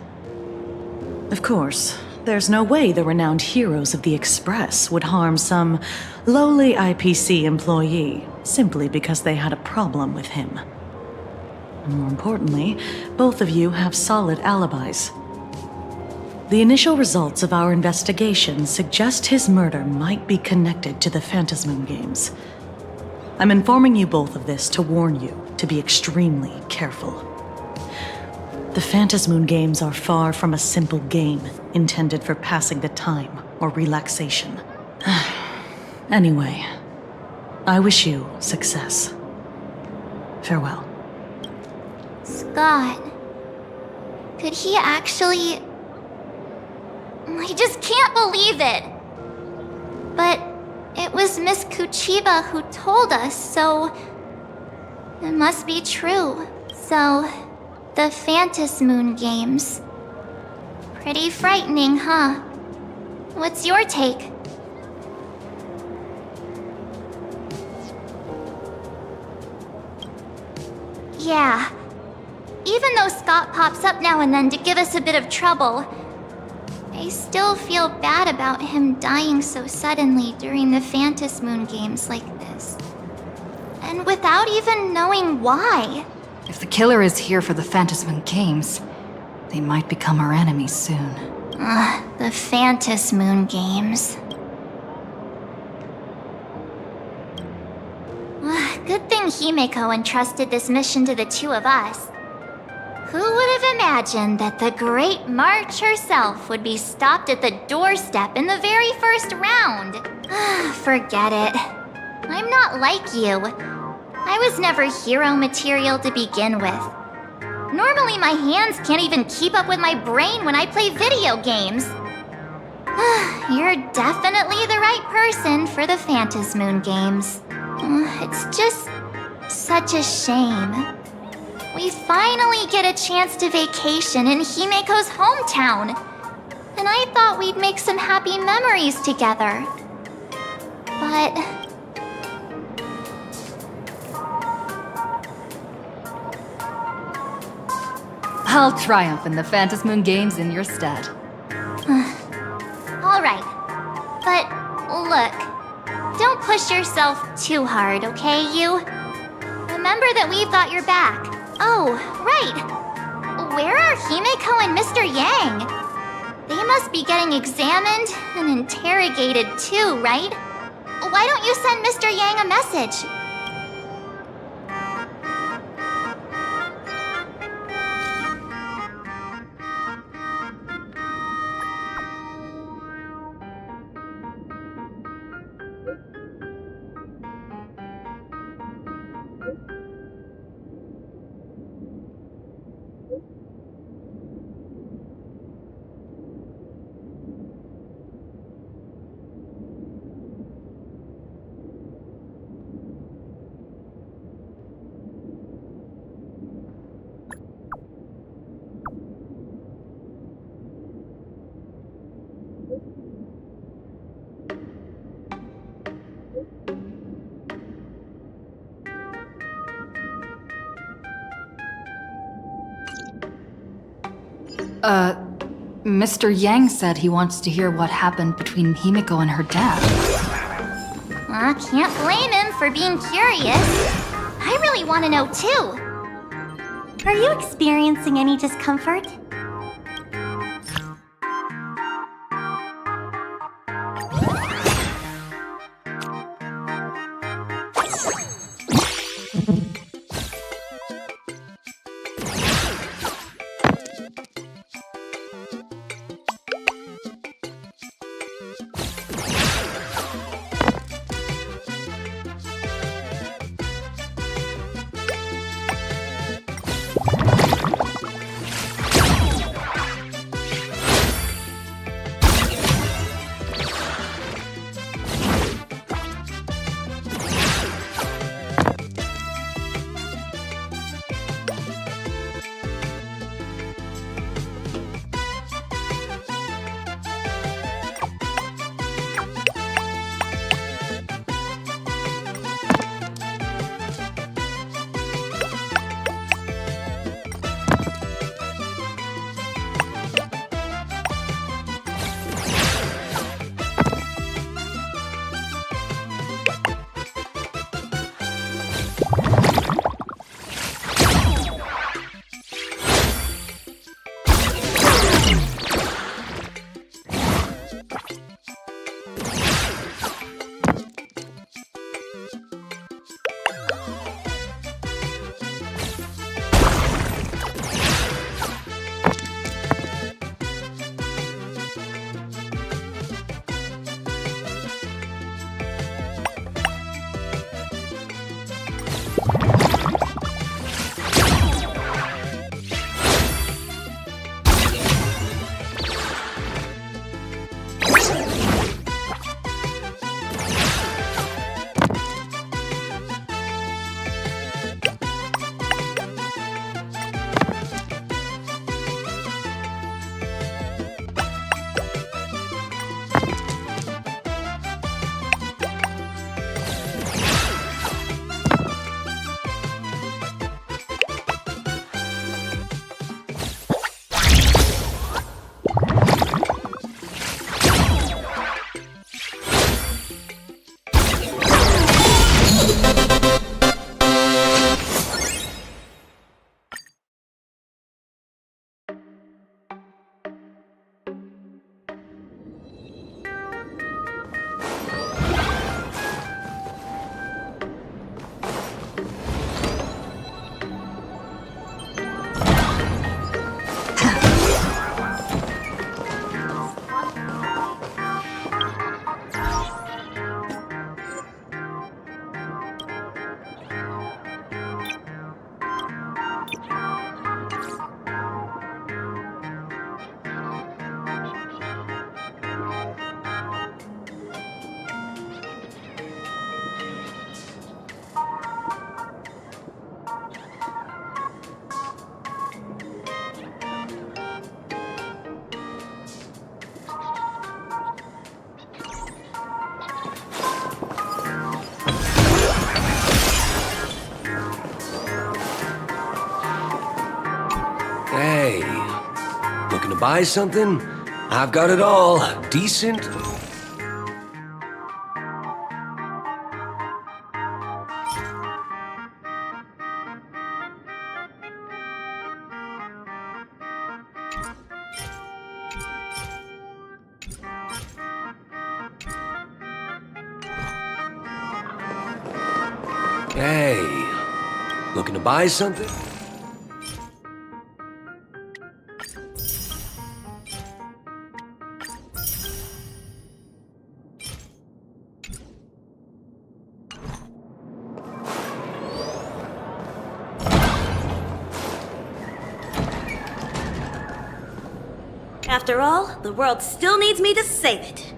N: Of course, there's no way the renowned heroes of the Express would harm some lowly IPC employee simply because they had a problem with him. And more importantly, both of you have solid alibis. The initial results of our investigation suggest his murder might be connected to the Phantasmoon games. I'm informing you both of this to warn you to be extremely careful. The Phantasmoon games are far from a simple game intended for passing the time or relaxation. Anyway, I wish you success. Farewell.
B: Scott. Could he actually... I just can't believe it! But it was Miss Kuchiba who told us, so... it must be true. So... the Phantasmoon games. Pretty frightening, huh? What's your take? Yeah. Even though Scott pops up now and then to give us a bit of trouble, I still feel bad about him dying so suddenly during the Phantasmoon games like this. And without even knowing why.
F: If the killer is here for the Phantasmoon games, they might become our enemies soon.
B: The Phantasmoon games. Good thing Himeko entrusted this mission to the two of us. Who would have imagined that the Great March herself would be stopped at the doorstep in the very first round? Forget it. I'm not like you. I was never hero material to begin with. Normally my hands can't even keep up with my brain when I play video games. You're definitely the right person for the Phantasmoon games. It's just such a shame. We finally get a chance to vacation in Himeko's hometown. And I thought we'd make some happy memories together. But...
F: I'll triumph in the Phantasmoon games in your stead.
B: Alright. But, look. Don't push yourself too hard, okay, you? Remember that we've got your back. Oh, right. Where are Himeko and Mr. Yang. They must be getting examined and interrogated too, right? Why don't you send Mr. Yang a message?
F: Mr. Yang said he wants to hear what happened between Himiko and her dad.
B: I can't blame him for being curious. I really want to know too.
L: Are you experiencing any discomfort?
Q: Hey, looking to buy something? I've got it all. Decent. Hey, looking to buy something?
R: After all, the world still needs me to save it.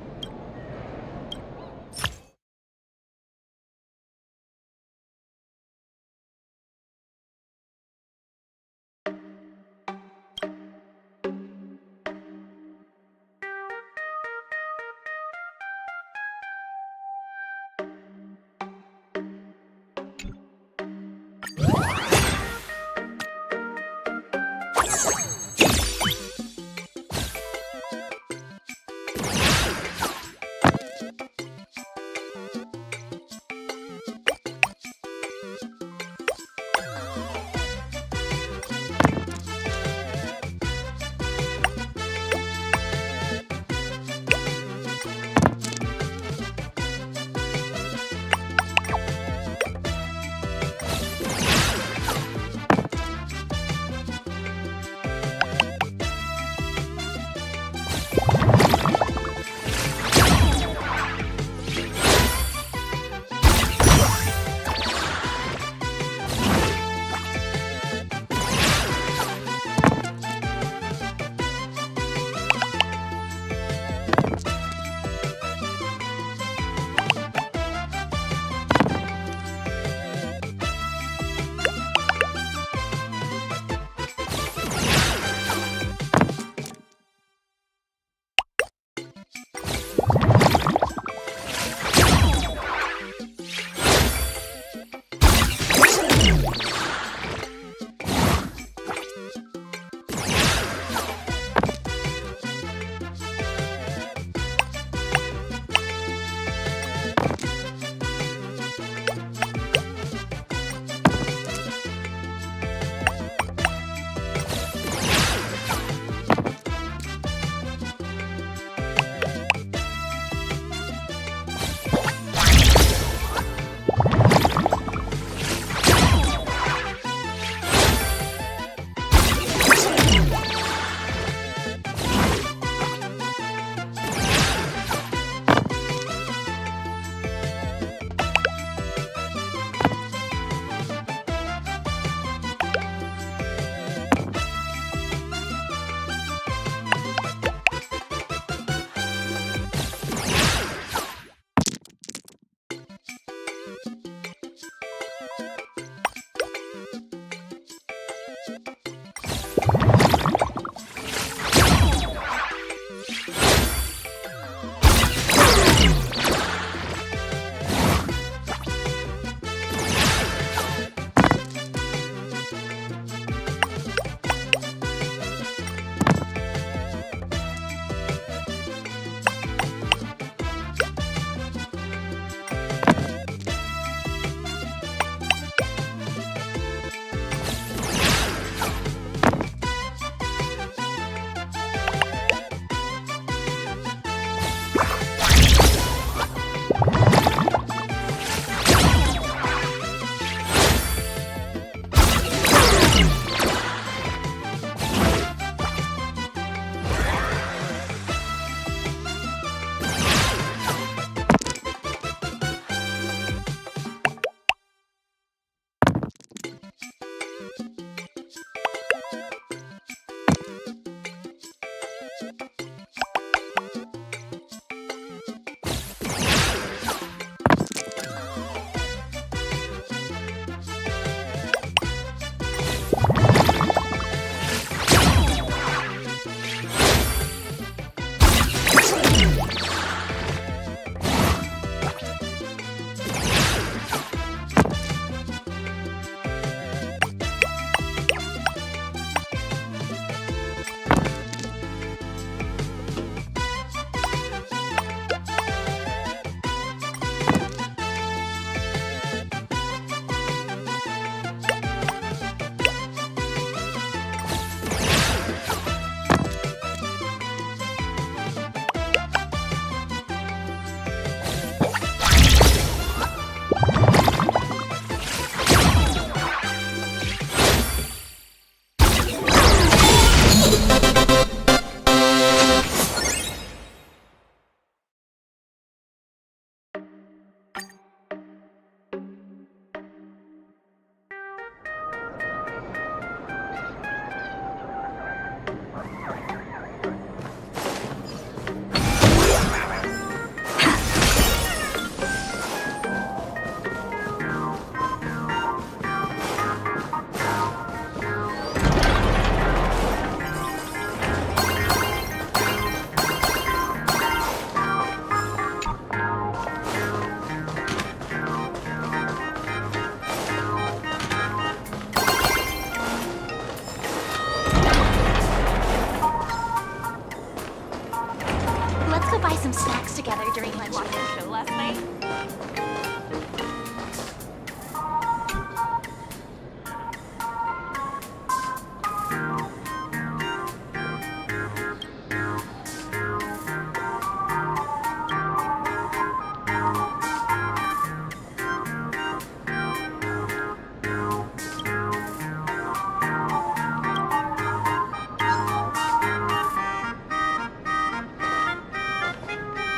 L: some snacks together during lunch.
J: Watched the show last night?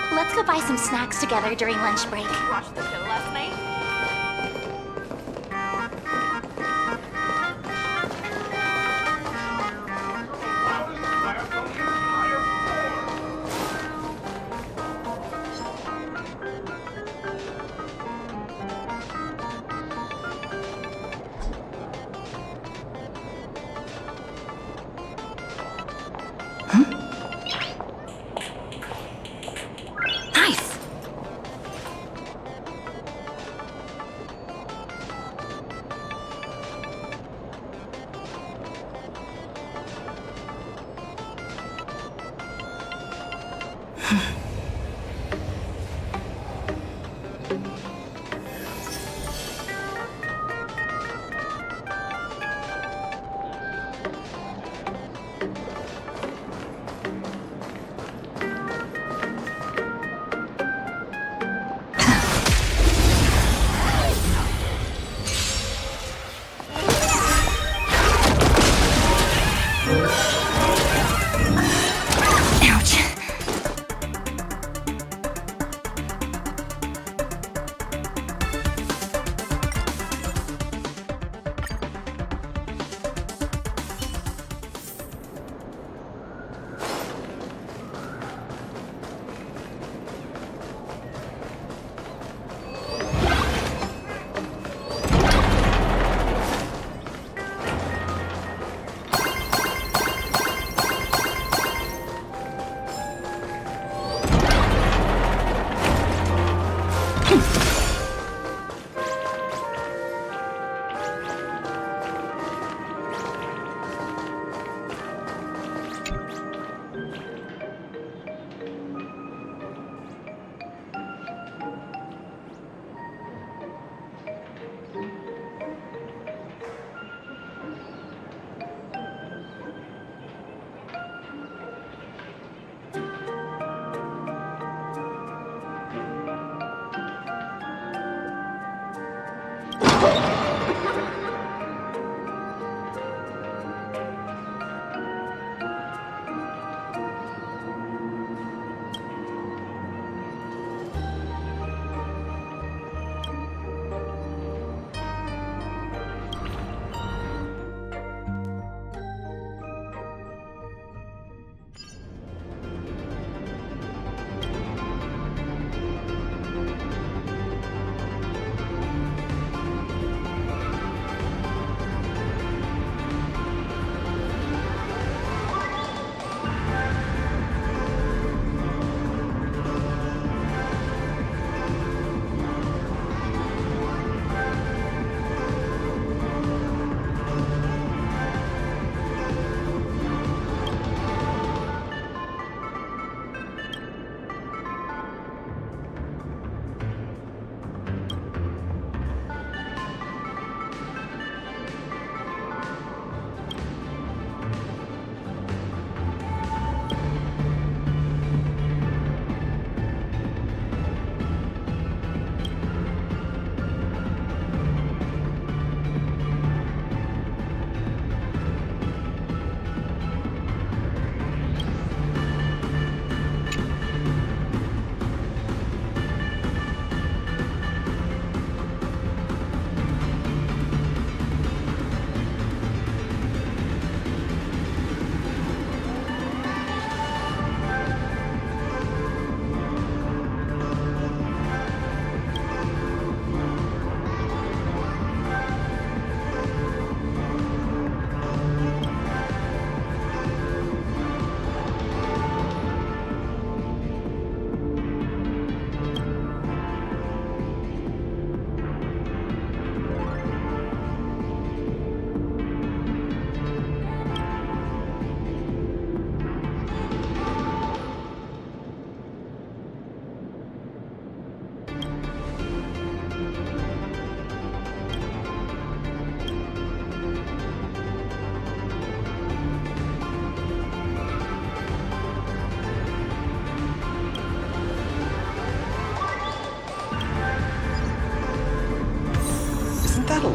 L: Let's go buy some snacks together during lunch break.
J: Watched the show last night?
A: Nice!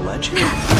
I: legend.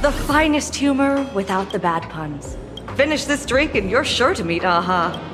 F: The finest humor without the bad puns. Finish this drink and you're sure to meet Aha.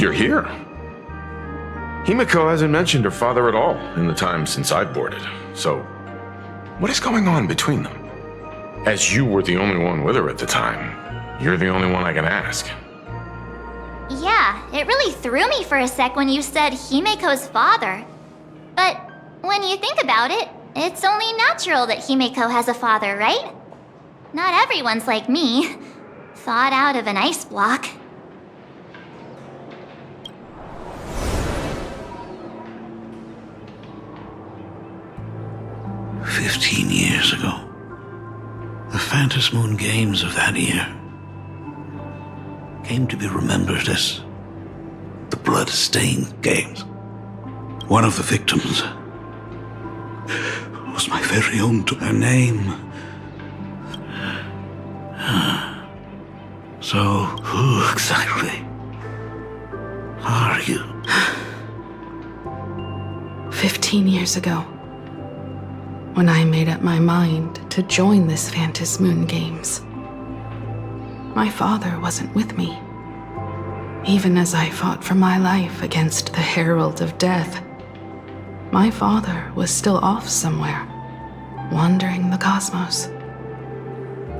G: you're here. Himiko hasn't mentioned her father at all in the time since I boarded. So, what is going on between them? As you were the only one with her at the time, you're the only one I can ask.
B: Yeah, it really threw me for a sec when you said Himiko's father. But when you think about it, it's only natural that Himiko has a father, right? Not everyone's like me, thawed out of an ice block.
M: "15 years ago, the Phantasmoon Games of that year came to be remembered as the Blood-Stained Games. One of the victims was my very own daughter. Her name. So, who exactly are you?"
A: 15 years ago, when I made up my mind to join this Phantasmoon Games, my father wasn't with me. Even as I fought for my life against the Herald of Death, my father was still off somewhere, wandering the cosmos.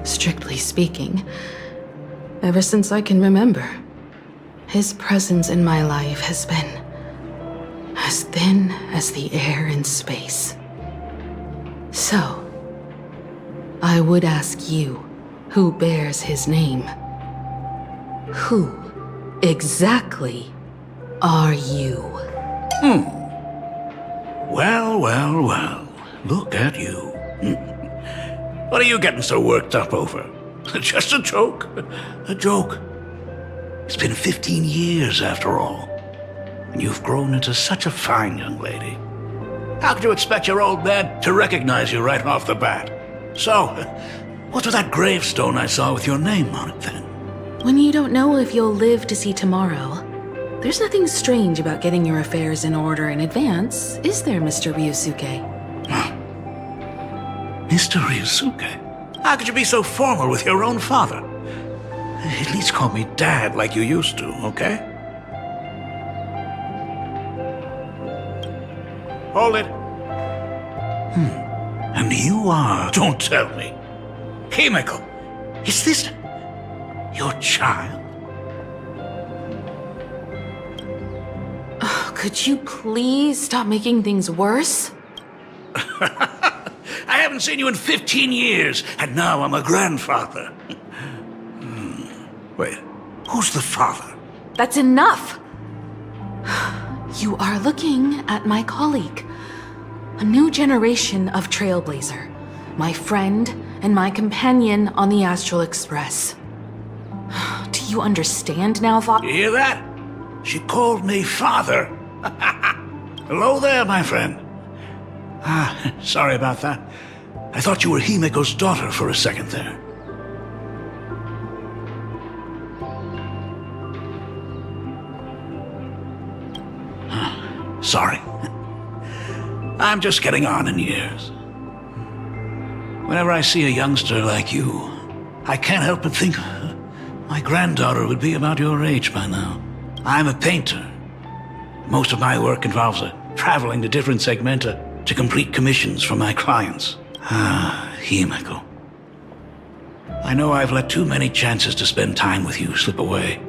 A: Strictly speaking, ever since I can remember, his presence in my life has been as thin as the air in space. So, I would ask you, who bears his name, who exactly are you?
M: Well, well, well. Look at you. What are you getting so worked up over? Just a joke. A joke. It's been 15 years after all. And you've grown into such a fine young lady. How could you expect your old man to recognize you right off the bat? So, what's with that gravestone I saw with your name on it then?
A: When you don't know if you'll live to see tomorrow, there's nothing strange about getting your affairs in order in advance, is there, Mr. Ryusuke?
M: Mr. Ryusuke? How could you be so formal with your own father? At least call me Dad like you used to, okay? Hold it. And you are, don't tell me. Himiko, is this your child?
A: Oh, could you please stop making things worse?
M: I haven't seen you in 15 years, and now I'm a grandfather. Wait, who's the father?
A: That's enough! You are looking at my colleague. A new generation of trailblazer. My friend and my companion on the Astral Express. Do you understand now,
M: You hear that? She called me father. Hello there, my friend. Sorry about that. I thought you were Himiko's daughter for a second there. Sorry. I'm just getting on in years. Whenever I see a youngster like you, I can't help but think my granddaughter would be about your age by now. I'm a painter. Most of my work involves traveling to different segmenta to complete commissions for my clients. Himiko. I know I've let too many chances to spend time with you slip away.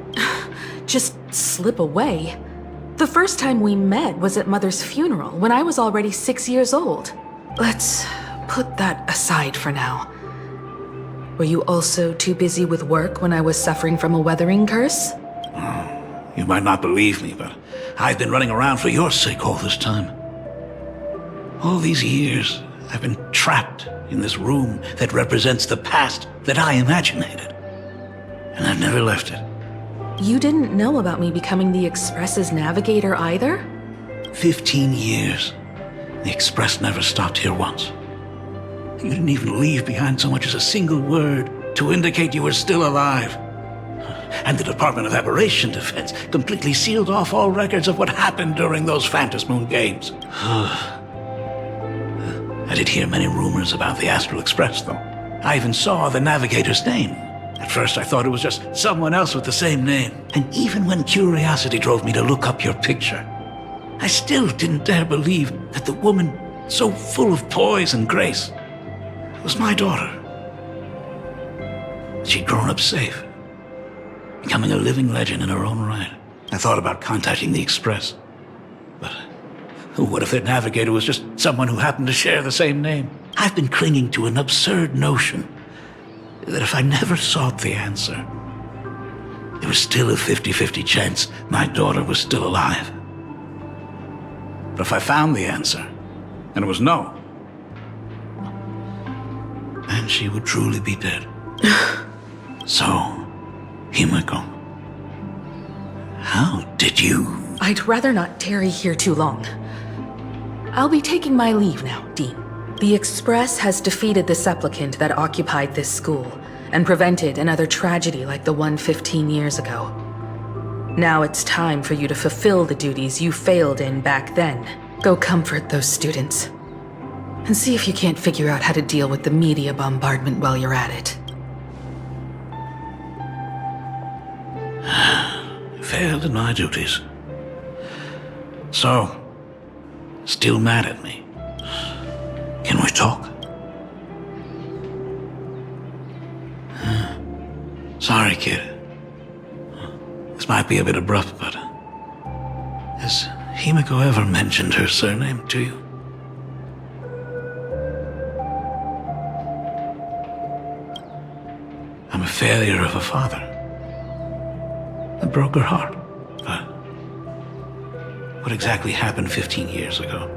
A: Just slip away? The first time we met was at Mother's funeral, when I was already 6 years old. Let's put that aside for now. Were you also too busy with work when I was suffering from a weathering curse?
M: You might not believe me, but I've been running around for your sake all this time. All these years, I've been trapped in this room that represents the past that I imaginated. And I've never left it.
A: You didn't know about me becoming the Express's navigator either?
M: 15 years. The Express never stopped here once. You didn't even leave behind so much as a single word to indicate you were still alive. And the Department of Aberration Defense completely sealed off all records of what happened during those Phantasmoon Games. I did hear many rumors about the Astral Express, though. I even saw the navigator's name. At first I thought it was just someone else with the same name. And even when curiosity drove me to look up your picture, I still didn't dare believe that the woman so full of poise and grace was my daughter. She'd grown up safe, becoming a living legend in her own right. I thought about contacting the Express, but what if their navigator was just someone who happened to share the same name? I've been clinging to an absurd notion that if I never sought the answer, there was still a 50-50 chance my daughter was still alive. But if I found the answer, and it was no, then she would truly be dead. So, Himeko, how did you...
A: I'd rather not tarry here too long. I'll be taking my leave now, Dean. The Express has defeated the supplicant that occupied this school and prevented another tragedy like the one 15 years ago. Now it's time for you to fulfill the duties you failed in back then. Go comfort those students. And see if you can't figure out how to deal with the media bombardment while you're at it.
M: Failed in my duties. So, still mad at me. Can we talk? Sorry, kid. This might be a bit abrupt, but... has Himeko ever mentioned her surname to you? I'm a failure of a father. I broke her heart, but... what exactly happened 15 years ago?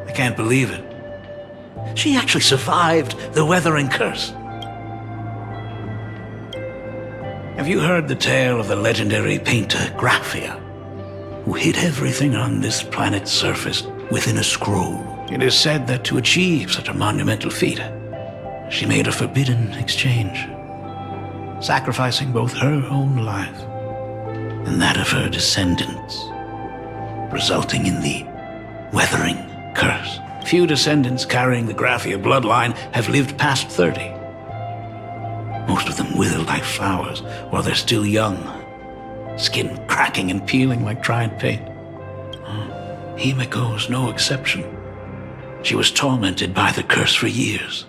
M: I can't believe it. She actually survived the weathering curse. Have you heard the tale of the legendary painter Graphia, who hid everything on this planet's surface within a scroll? It is said that to achieve such a monumental feat, she made a forbidden exchange, sacrificing both her own life and that of her descendants, resulting in the weathering curse. Few descendants carrying the Graphia bloodline have lived past 30. Most of them wither like flowers while they're still young, skin cracking and peeling like dried paint. Himeko was no exception. She was tormented by the curse for years.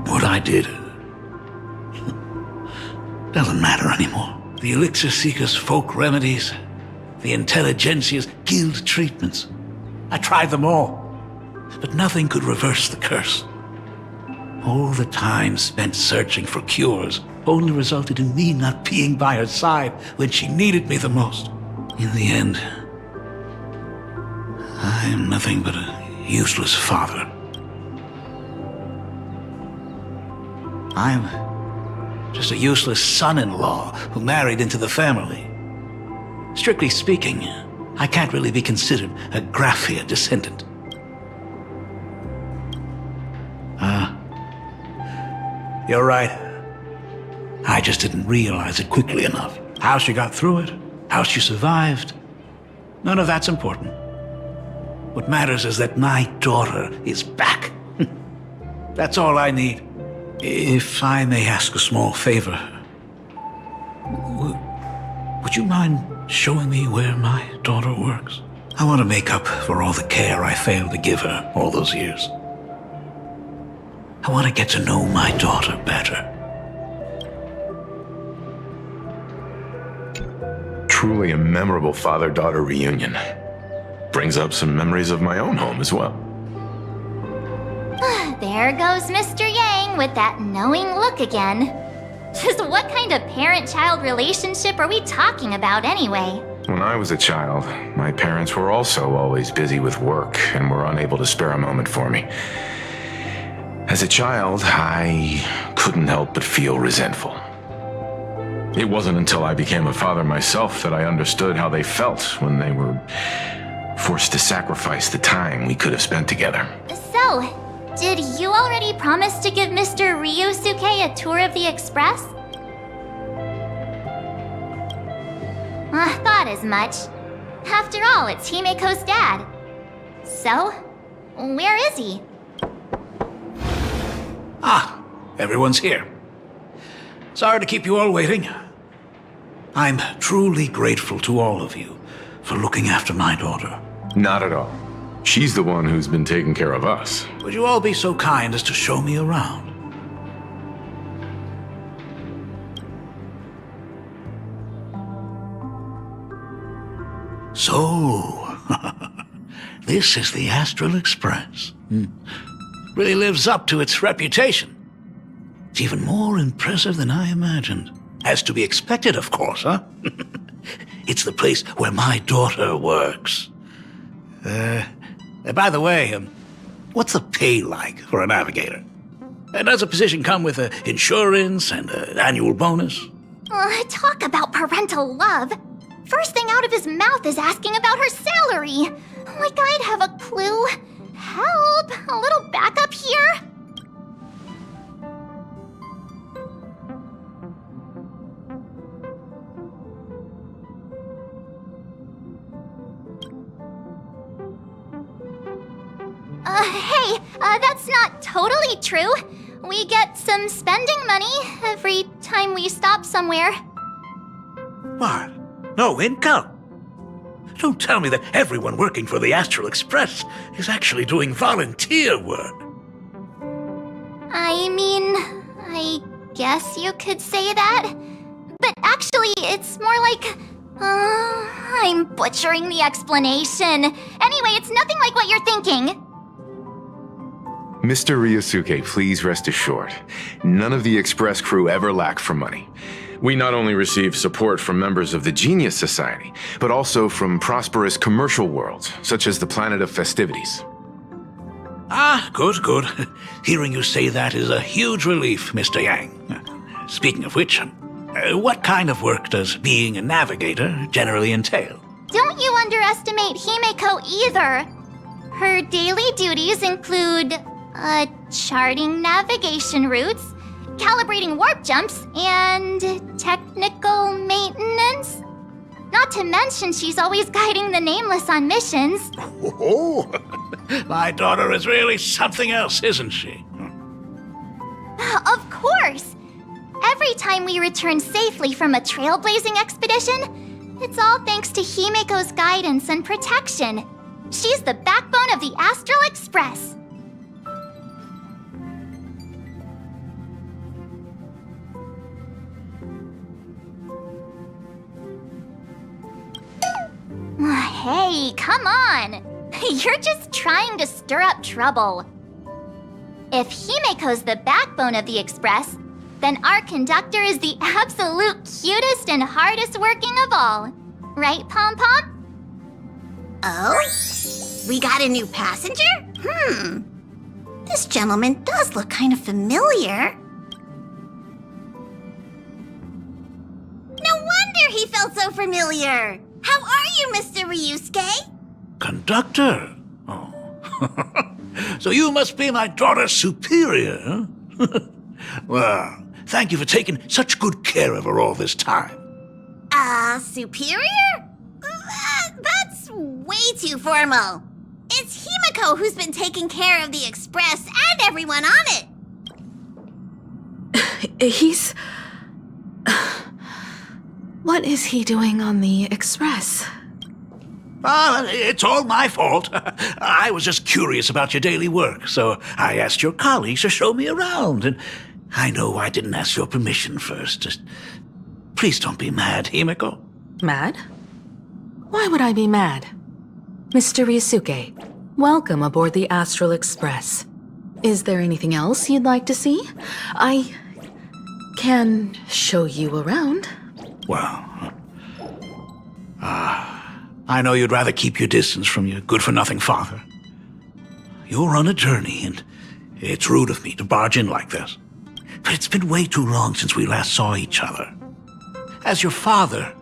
M: What I did doesn't matter anymore. The Elixir Seekers' folk remedies, the Intelligentsia's guild treatments. I tried them all, but nothing could reverse the curse. All the time spent searching for cures only resulted in me not being by her side when she needed me the most. In the end, I am nothing but a useless father. I'm just a useless son-in-law who married into the family. Strictly speaking, I can't really be considered a Graphia descendant. You're right. I just didn't realize it quickly enough. How she got through it, how she survived, none of that's important. What matters is that my daughter is back. That's all I need. If I may ask a small favor, would you mind showing me where my daughter works? I want to make up for all the care I failed to give her all those years. I want to get to know my daughter better.
G: Truly a memorable father-daughter reunion. Brings up some memories of my own home as well.
B: There goes Mr. Yang with that knowing look again. Just what kind of parent-child relationship are we talking about anyway?
G: When I was a child, my parents were also always busy with work and were unable to spare a moment for me. As a child, I couldn't help but feel resentful. It wasn't until I became a father myself that I understood how they felt when they were forced to sacrifice the time we could have spent together.
B: So, did you already promise to give Mr. Ryusuke a tour of the Express? Thought as much. After all, it's Himeko's dad. So, where is he?
M: Ah, everyone's here. Sorry to keep you all waiting. I'm truly grateful to all of you for looking after my daughter.
G: Not at all. She's the one who's been taking care of us.
M: Would you all be so kind as to show me around? So, this is the Astral Express. Really lives up to its reputation. It's even more impressive than I imagined. As to be expected, of course, huh? It's the place where my daughter works. By the way, what's the pay like for a navigator? Does a position come with insurance and an annual bonus?
B: Talk about parental love. First thing out of his mouth is asking about her salary. Like I'd have a clue. Help! A little backup here? Hey, that's not totally true. We get some spending money every time we stop somewhere.
M: What? No income? Don't tell me that everyone working for the Astral Express is actually doing volunteer work.
B: I mean, I guess you could say that. But actually, it's more like... I'm butchering the explanation. Anyway, it's nothing like what you're thinking.
G: Mr. Ryosuke, please rest assured, none of the Express crew ever lack for money. We not only receive support from members of the Genius Society, but also from prosperous commercial worlds, such as the Planet of Festivities.
M: Ah, good, good. Hearing you say that is a huge relief, Mr. Yang. Speaking of which, what kind of work does being a navigator generally entail?
B: Don't you underestimate Himeko either. Her daily duties include, charting navigation routes, calibrating warp jumps, and technical maintenance. Not to mention she's always guiding the Nameless on missions.
M: Oh, my daughter is really something else, isn't she?
B: Of course! Every time we return safely from a trailblazing expedition, it's all thanks to Himeko's guidance and protection. She's the backbone of the Astral Express. Hey, come on! You're just trying to stir up trouble. If Himeko's the backbone of the Express, then our conductor is the absolute cutest and hardest working of all. Right, Pom Pom?
S: Oh? We got a new passenger? This gentleman does look kind of familiar. No wonder he felt so familiar! How are you, Mr. Ryusuke?
M: Conductor? Oh. So you must be my daughter's superior, huh? Well, thank you for taking such good care of her all this time.
S: Superior? That's way too formal. It's Himeko who's been taking care of the Express and everyone on it.
A: He's... What is he doing on the Express?
M: It's all my fault. I was just curious about your daily work, so I asked your colleagues to show me around. And I know I didn't ask your permission first. Just please don't be mad, Himeko.
A: Mad? Why would I be mad? Mr. Ryusuke, welcome aboard the Astral Express. Is there anything else you'd like to see? I can show you around.
M: Well, I know you'd rather keep your distance from your good-for-nothing father. You're on a journey, and it's rude of me to barge in like this. But it's been way too long since we last saw each other. As your father,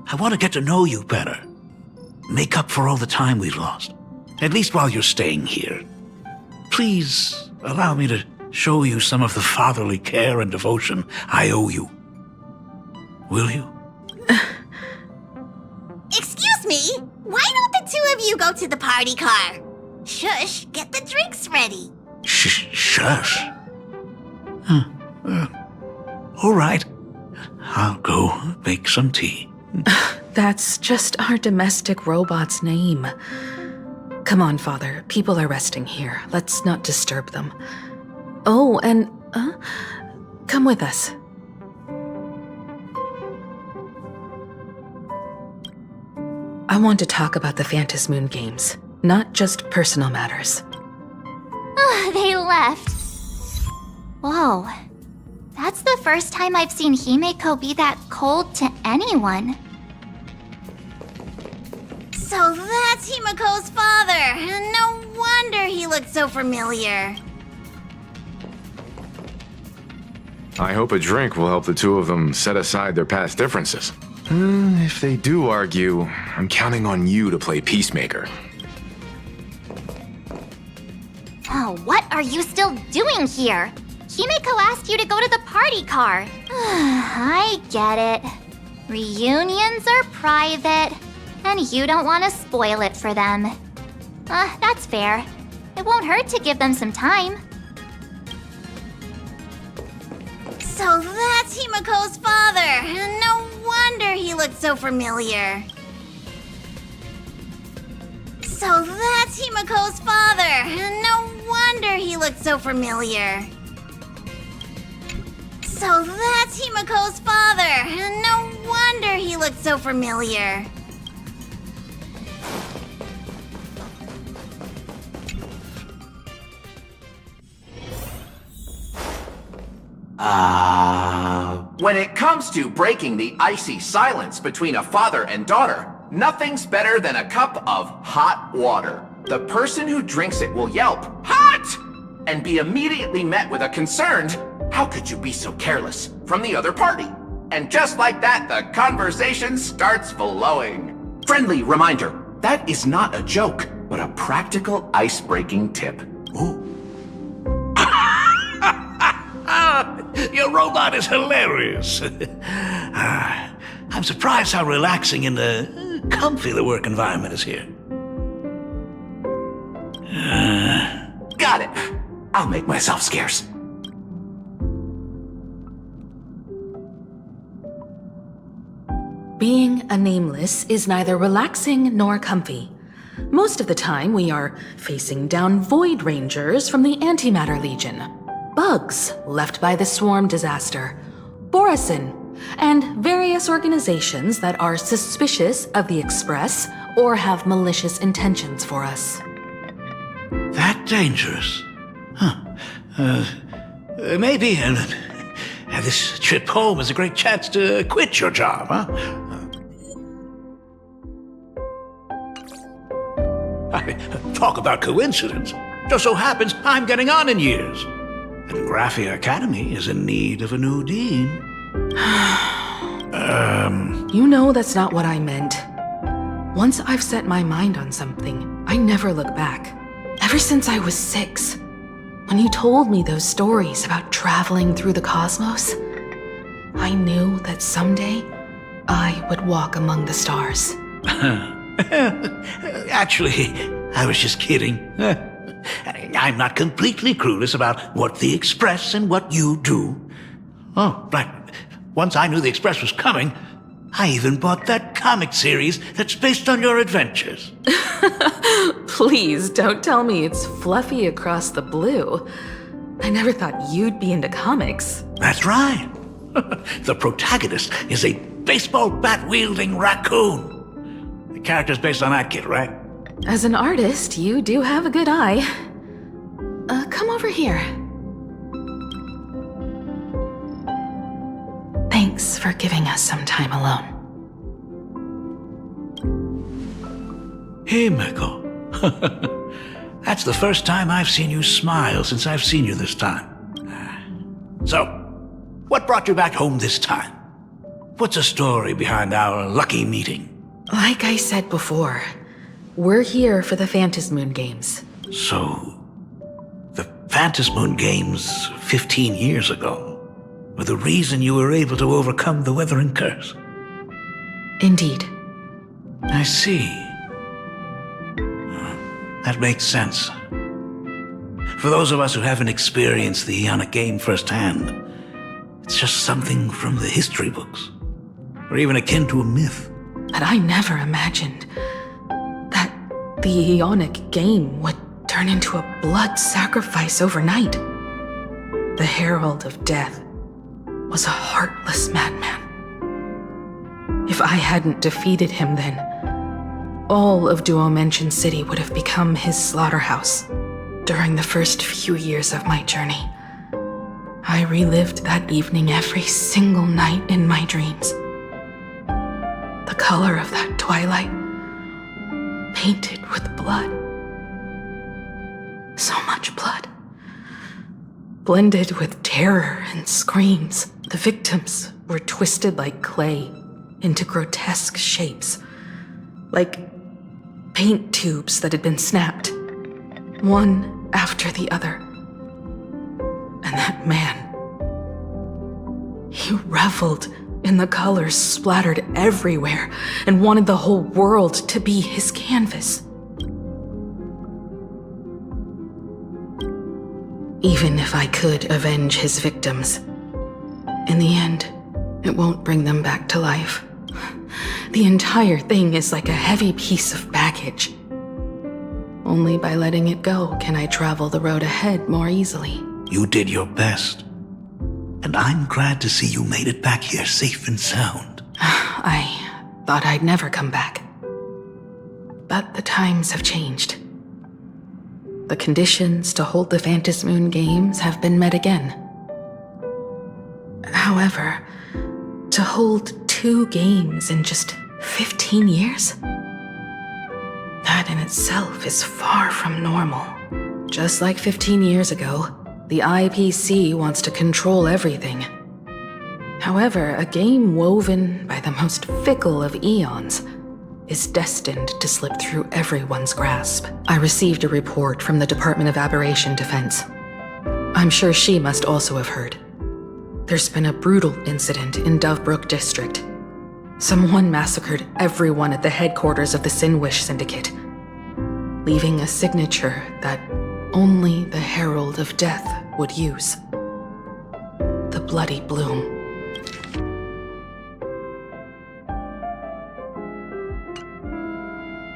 M: I want to get to know you better. Make up for all the time we've lost, at least while you're staying here. Please allow me to show you some of the fatherly care and devotion I owe you. Will you?
S: you go to the party car. Shush, get the drinks ready.
M: Shush. All right. I'll go make some tea.
A: That's just our domestic robot's name. Come on, Father. People are resting here. Let's not disturb them. Oh, and, come with us. I want to talk about the Phantasmoon games, not just personal matters.
B: They left. Whoa. That's the first time I've seen Himeko be that cold to anyone.
S: So that's Himeko's father. No wonder he looked so familiar.
G: I hope a drink will help the two of them set aside their past differences. If they do argue, I'm counting on you to play peacemaker.
B: Oh, what are you still doing here? Himeko asked you to go to the party car. I get it. Reunions are private, and you don't want to spoil it for them. That's fair. It won't hurt to give them some time.
S: So that's Himeko's father. No wonder he looked so familiar. So that's Himeko's father. No wonder he looked so familiar. So that's Himeko's father. No wonder he looked so familiar.
T: When it comes to breaking the icy silence between a father and daughter, nothing's better than a cup of hot water. The person who drinks it will yelp, "Hot!" and be immediately met with a concerned, "How could you be so careless?" from the other party. And just like that, the conversation starts flowing. Friendly reminder, that is not a joke, but a practical ice-breaking tip. Ooh.
M: Your robot is hilarious. I'm surprised how relaxing and comfy the work environment is here.
T: Got it. I'll make myself scarce.
A: Being a nameless is neither relaxing nor comfy. Most of the time, we are facing down Void Rangers from the Antimatter Legion, bugs left by the Swarm disaster, Borisin, and various organizations that are suspicious of the Express or have malicious intentions for us.
M: That dangerous? Maybe this trip home is a great chance to quit your job, huh? Talk about coincidence. Just so happens I'm getting on in years. And Graphia Academy is in need of a new dean.
A: You know that's not what I meant. Once I've set my mind on something, I never look back. Ever since I was 6, when you told me those stories about traveling through the cosmos, I knew that someday I would walk among the stars.
M: Actually, I was just kidding. I'm not completely clueless about what the Express and what you do. Oh, right. Once I knew the Express was coming, I even bought that comic series that's based on your adventures.
A: Please don't tell me it's fluffy across the blue. I never thought you'd be into comics.
M: That's right. The protagonist is a baseball bat-wielding raccoon. The character's based on that kid, right?
A: As an artist, you do have a good eye. Come over here. Thanks for giving us some time alone.
M: Himeko. That's the first time I've seen you smile since I've seen you this time. So, what brought you back home this time? What's the story behind our lucky meeting?
A: Like I said before, we're here for the Phantasmoon games.
M: So, the Phantasmoon games 15 years ago were the reason you were able to overcome the Weathering Curse?
A: Indeed.
M: I see. That makes sense. For those of us who haven't experienced the Ionic game firsthand, it's just something from the history books, or even akin to a myth.
A: But I never imagined that the Ionic game would turn into a blood sacrifice overnight. The Herald of Death was a heartless madman. If I hadn't defeated him then, all of Duomension City would have become his slaughterhouse. During the first few years of my journey, I relived that evening every single night in my dreams. The color of that twilight, painted with blood. So much blood. Blended with terror and screams, the victims were twisted like clay into grotesque shapes, like paint tubes that had been snapped, one after the other. And that man, he reveled in the colors splattered everywhere and wanted the whole world to be his canvas. Even if I could avenge his victims, in the end, it won't bring them back to life. The entire thing is like a heavy piece of baggage. Only by letting it go can I travel the road ahead more easily.
M: You did your best. And I'm glad to see you made it back here safe and sound.
A: I thought I'd never come back. But the times have changed. The conditions to hold the Phantasmoon Games have been met again. However, to hold 2 games in just 15 years? That in itself is far from normal. Just like 15 years ago, the IPC wants to control everything. However, a game woven by the most fickle of eons is destined to slip through everyone's grasp. I received a report from the Department of Aberration Defense. I'm sure she must also have heard. There's been a brutal incident in Dovebrook District. Someone massacred everyone at the headquarters of the Sinwish Syndicate, leaving a signature that only the Herald of Death would use. The Bloody Bloom.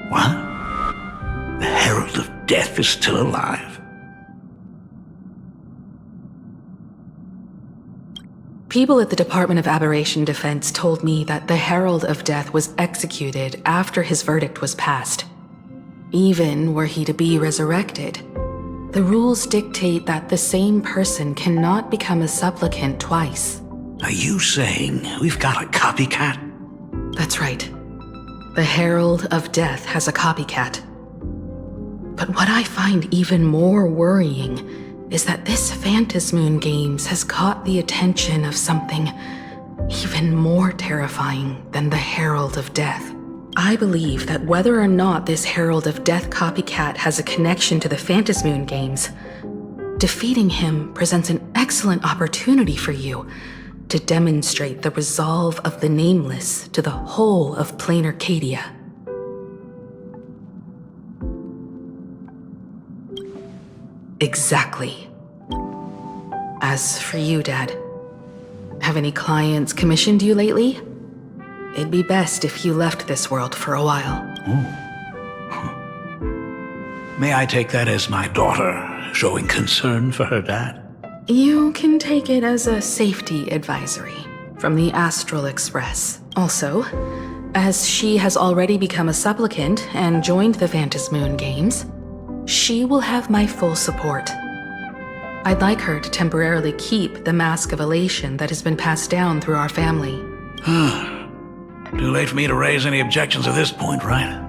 M: What? The Herald of Death is still alive?
A: People at the Department of Aberration Defense told me that the Herald of Death was executed after his verdict was passed. Even were he to be resurrected, the rules dictate that the same person cannot become a supplicant twice.
M: Are you saying we've got a copycat?
A: That's right. The Herald of Death has a copycat. But what I find even more worrying is that this Phantasmoon Games has caught the attention of something even more terrifying than the Herald of Death. I believe that whether or not this Herald of Death copycat has a connection to the Phantasmoon Games, defeating him presents an excellent opportunity for you to demonstrate the resolve of the Nameless to the whole of Plain Arcadia. Exactly. As for you, Dad, have any clients commissioned you lately? It'd be best if you left this world for a while.
M: May I take that as my daughter showing concern for her dad?
A: You can take it as a safety advisory from the Astral Express. Also, as she has already become a supplicant and joined the Phantasmoon Games, she will have my full support. I'd like her to temporarily keep the Mask of Elation that has been passed down through our family.
M: Too late for me to raise any objections at this point, right?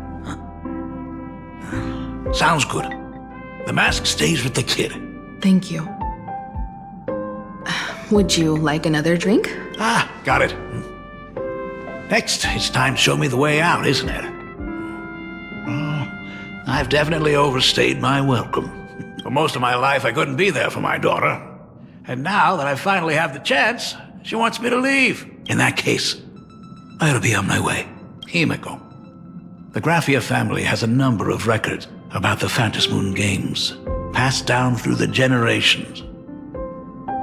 M: Sounds good. The mask stays with the kid.
A: Thank you. Would you like another drink?
M: Got it. Next, it's time to show me the way out, isn't it? I've definitely overstayed my welcome. For most of my life, I couldn't be there for my daughter. And now that I finally have the chance, she wants me to leave. In that case, I ought to be on my way. Himeko. The Graphia family has a number of records about the Phantasmoon Games, passed down through the generations.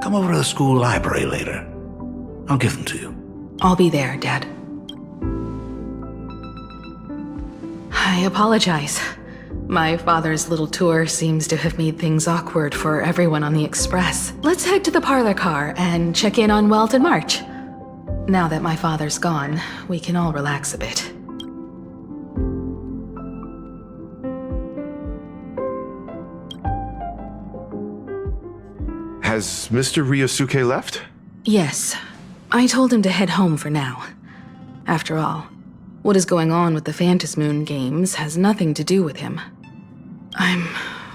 M: Come over to the school library later. I'll give them to you.
A: I'll be there, Dad. I apologize. My father's little tour seems to have made things awkward for everyone on the Express. Let's head to the parlor car and check in on Welt and March. Now that my father's gone, we can all relax a bit.
G: Has Mr. Ryosuke left?
A: Yes. I told him to head home for now. After all, what is going on with the Phantasmoon Games has nothing to do with him. I'm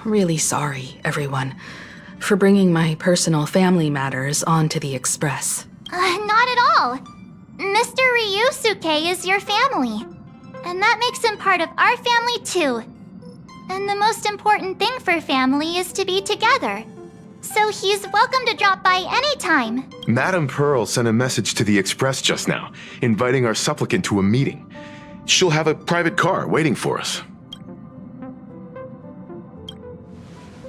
A: really sorry, everyone, for bringing my personal family matters onto the Express.
B: Not at all. Mr. Ryosuke is your family. And that makes him part of our family too. And the most important thing for family is to be together. So he's welcome to drop by anytime.
G: Madame Pearl sent a message to the Express just now, inviting our supplicant to a meeting. She'll have a private car waiting for us.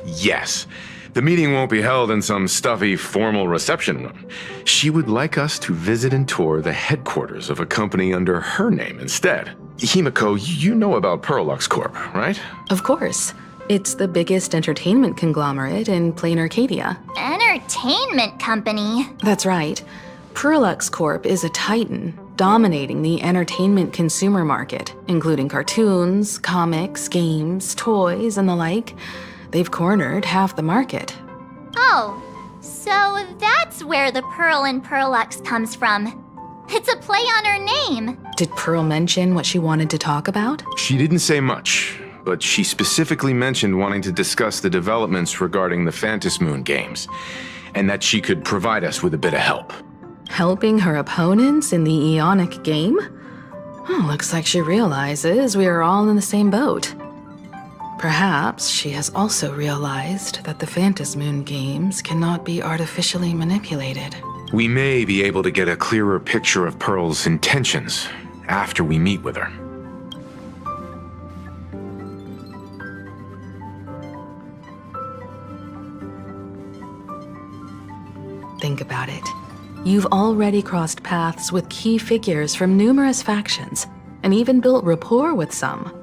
G: Yes, the meeting won't be held in some stuffy, formal reception room. She would like us to visit and tour the headquarters of a company under her name instead. Himiko, you know about Pearlux Corp, right?
A: Of course. It's the biggest entertainment conglomerate in plain Arcadia.
B: Entertainment company?
A: That's right. Pearlux Corp is a titan, dominating the entertainment consumer market, including cartoons, comics, games, toys, and the like. They've cornered half the market.
B: Oh, so that's where the Pearl in Pearlux comes from. It's a play on her name.
A: Did Pearl mention what she wanted to talk about?
G: She didn't say much, but she specifically mentioned wanting to discuss the developments regarding the Phantasmoon Games, and that she could provide us with a bit of help.
A: Helping her opponents in the Eonic game? Oh, looks like she realizes we are all in the same boat. Perhaps she has also realized that the Phantasmoon Games cannot be artificially manipulated.
G: We may be able to get a clearer picture of Pearl's intentions after we meet with her.
A: Think about it. You've already crossed paths with key figures from numerous factions, and even built rapport with some.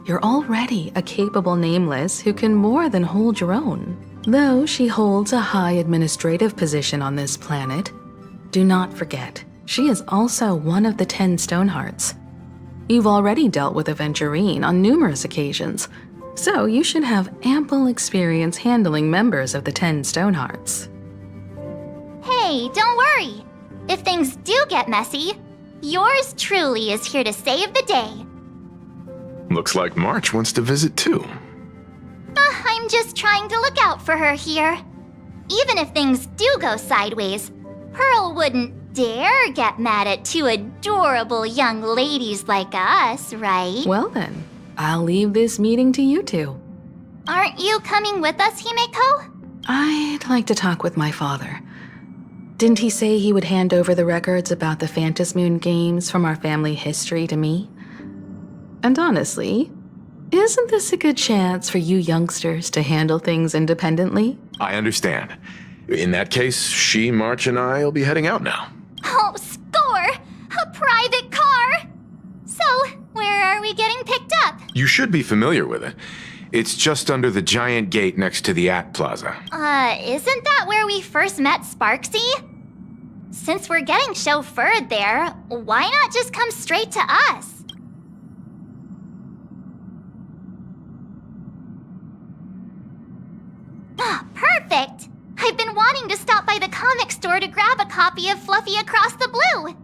A: You're already a capable Nameless who can more than hold your own. Though she holds a high administrative position on this planet, do not forget, she is also one of the 10 Stonehearts. You've already dealt with Aventurine on numerous occasions, so you should have ample experience handling members of the 10 Stonehearts.
B: Hey, don't worry. If things do get messy, yours truly is here to save the day.
G: Looks like March wants to visit too.
B: I'm just trying to look out for her here. Even if things do go sideways, Pearl wouldn't dare get mad at two adorable young ladies like us, right?
A: Well then, I'll leave this meeting to you two.
B: Aren't you coming with us, Himeko?
A: I'd like to talk with my father. Didn't he say he would hand over the records about the Phantasmoon Games from our family history to me? And honestly, isn't this a good chance for you youngsters to handle things independently?
G: I understand. In that case, she, March, and I will be heading out now.
B: Oh, score! A private car! So, where are we getting picked up?
G: You should be familiar with it. It's just under the giant gate next to the At Plaza.
B: Isn't that where we first met Sparksy? Since we're getting chauffeured there, why not just come straight to us? Perfect! I've been wanting to stop by the comic store to grab a copy of Fluffy Across the Blue.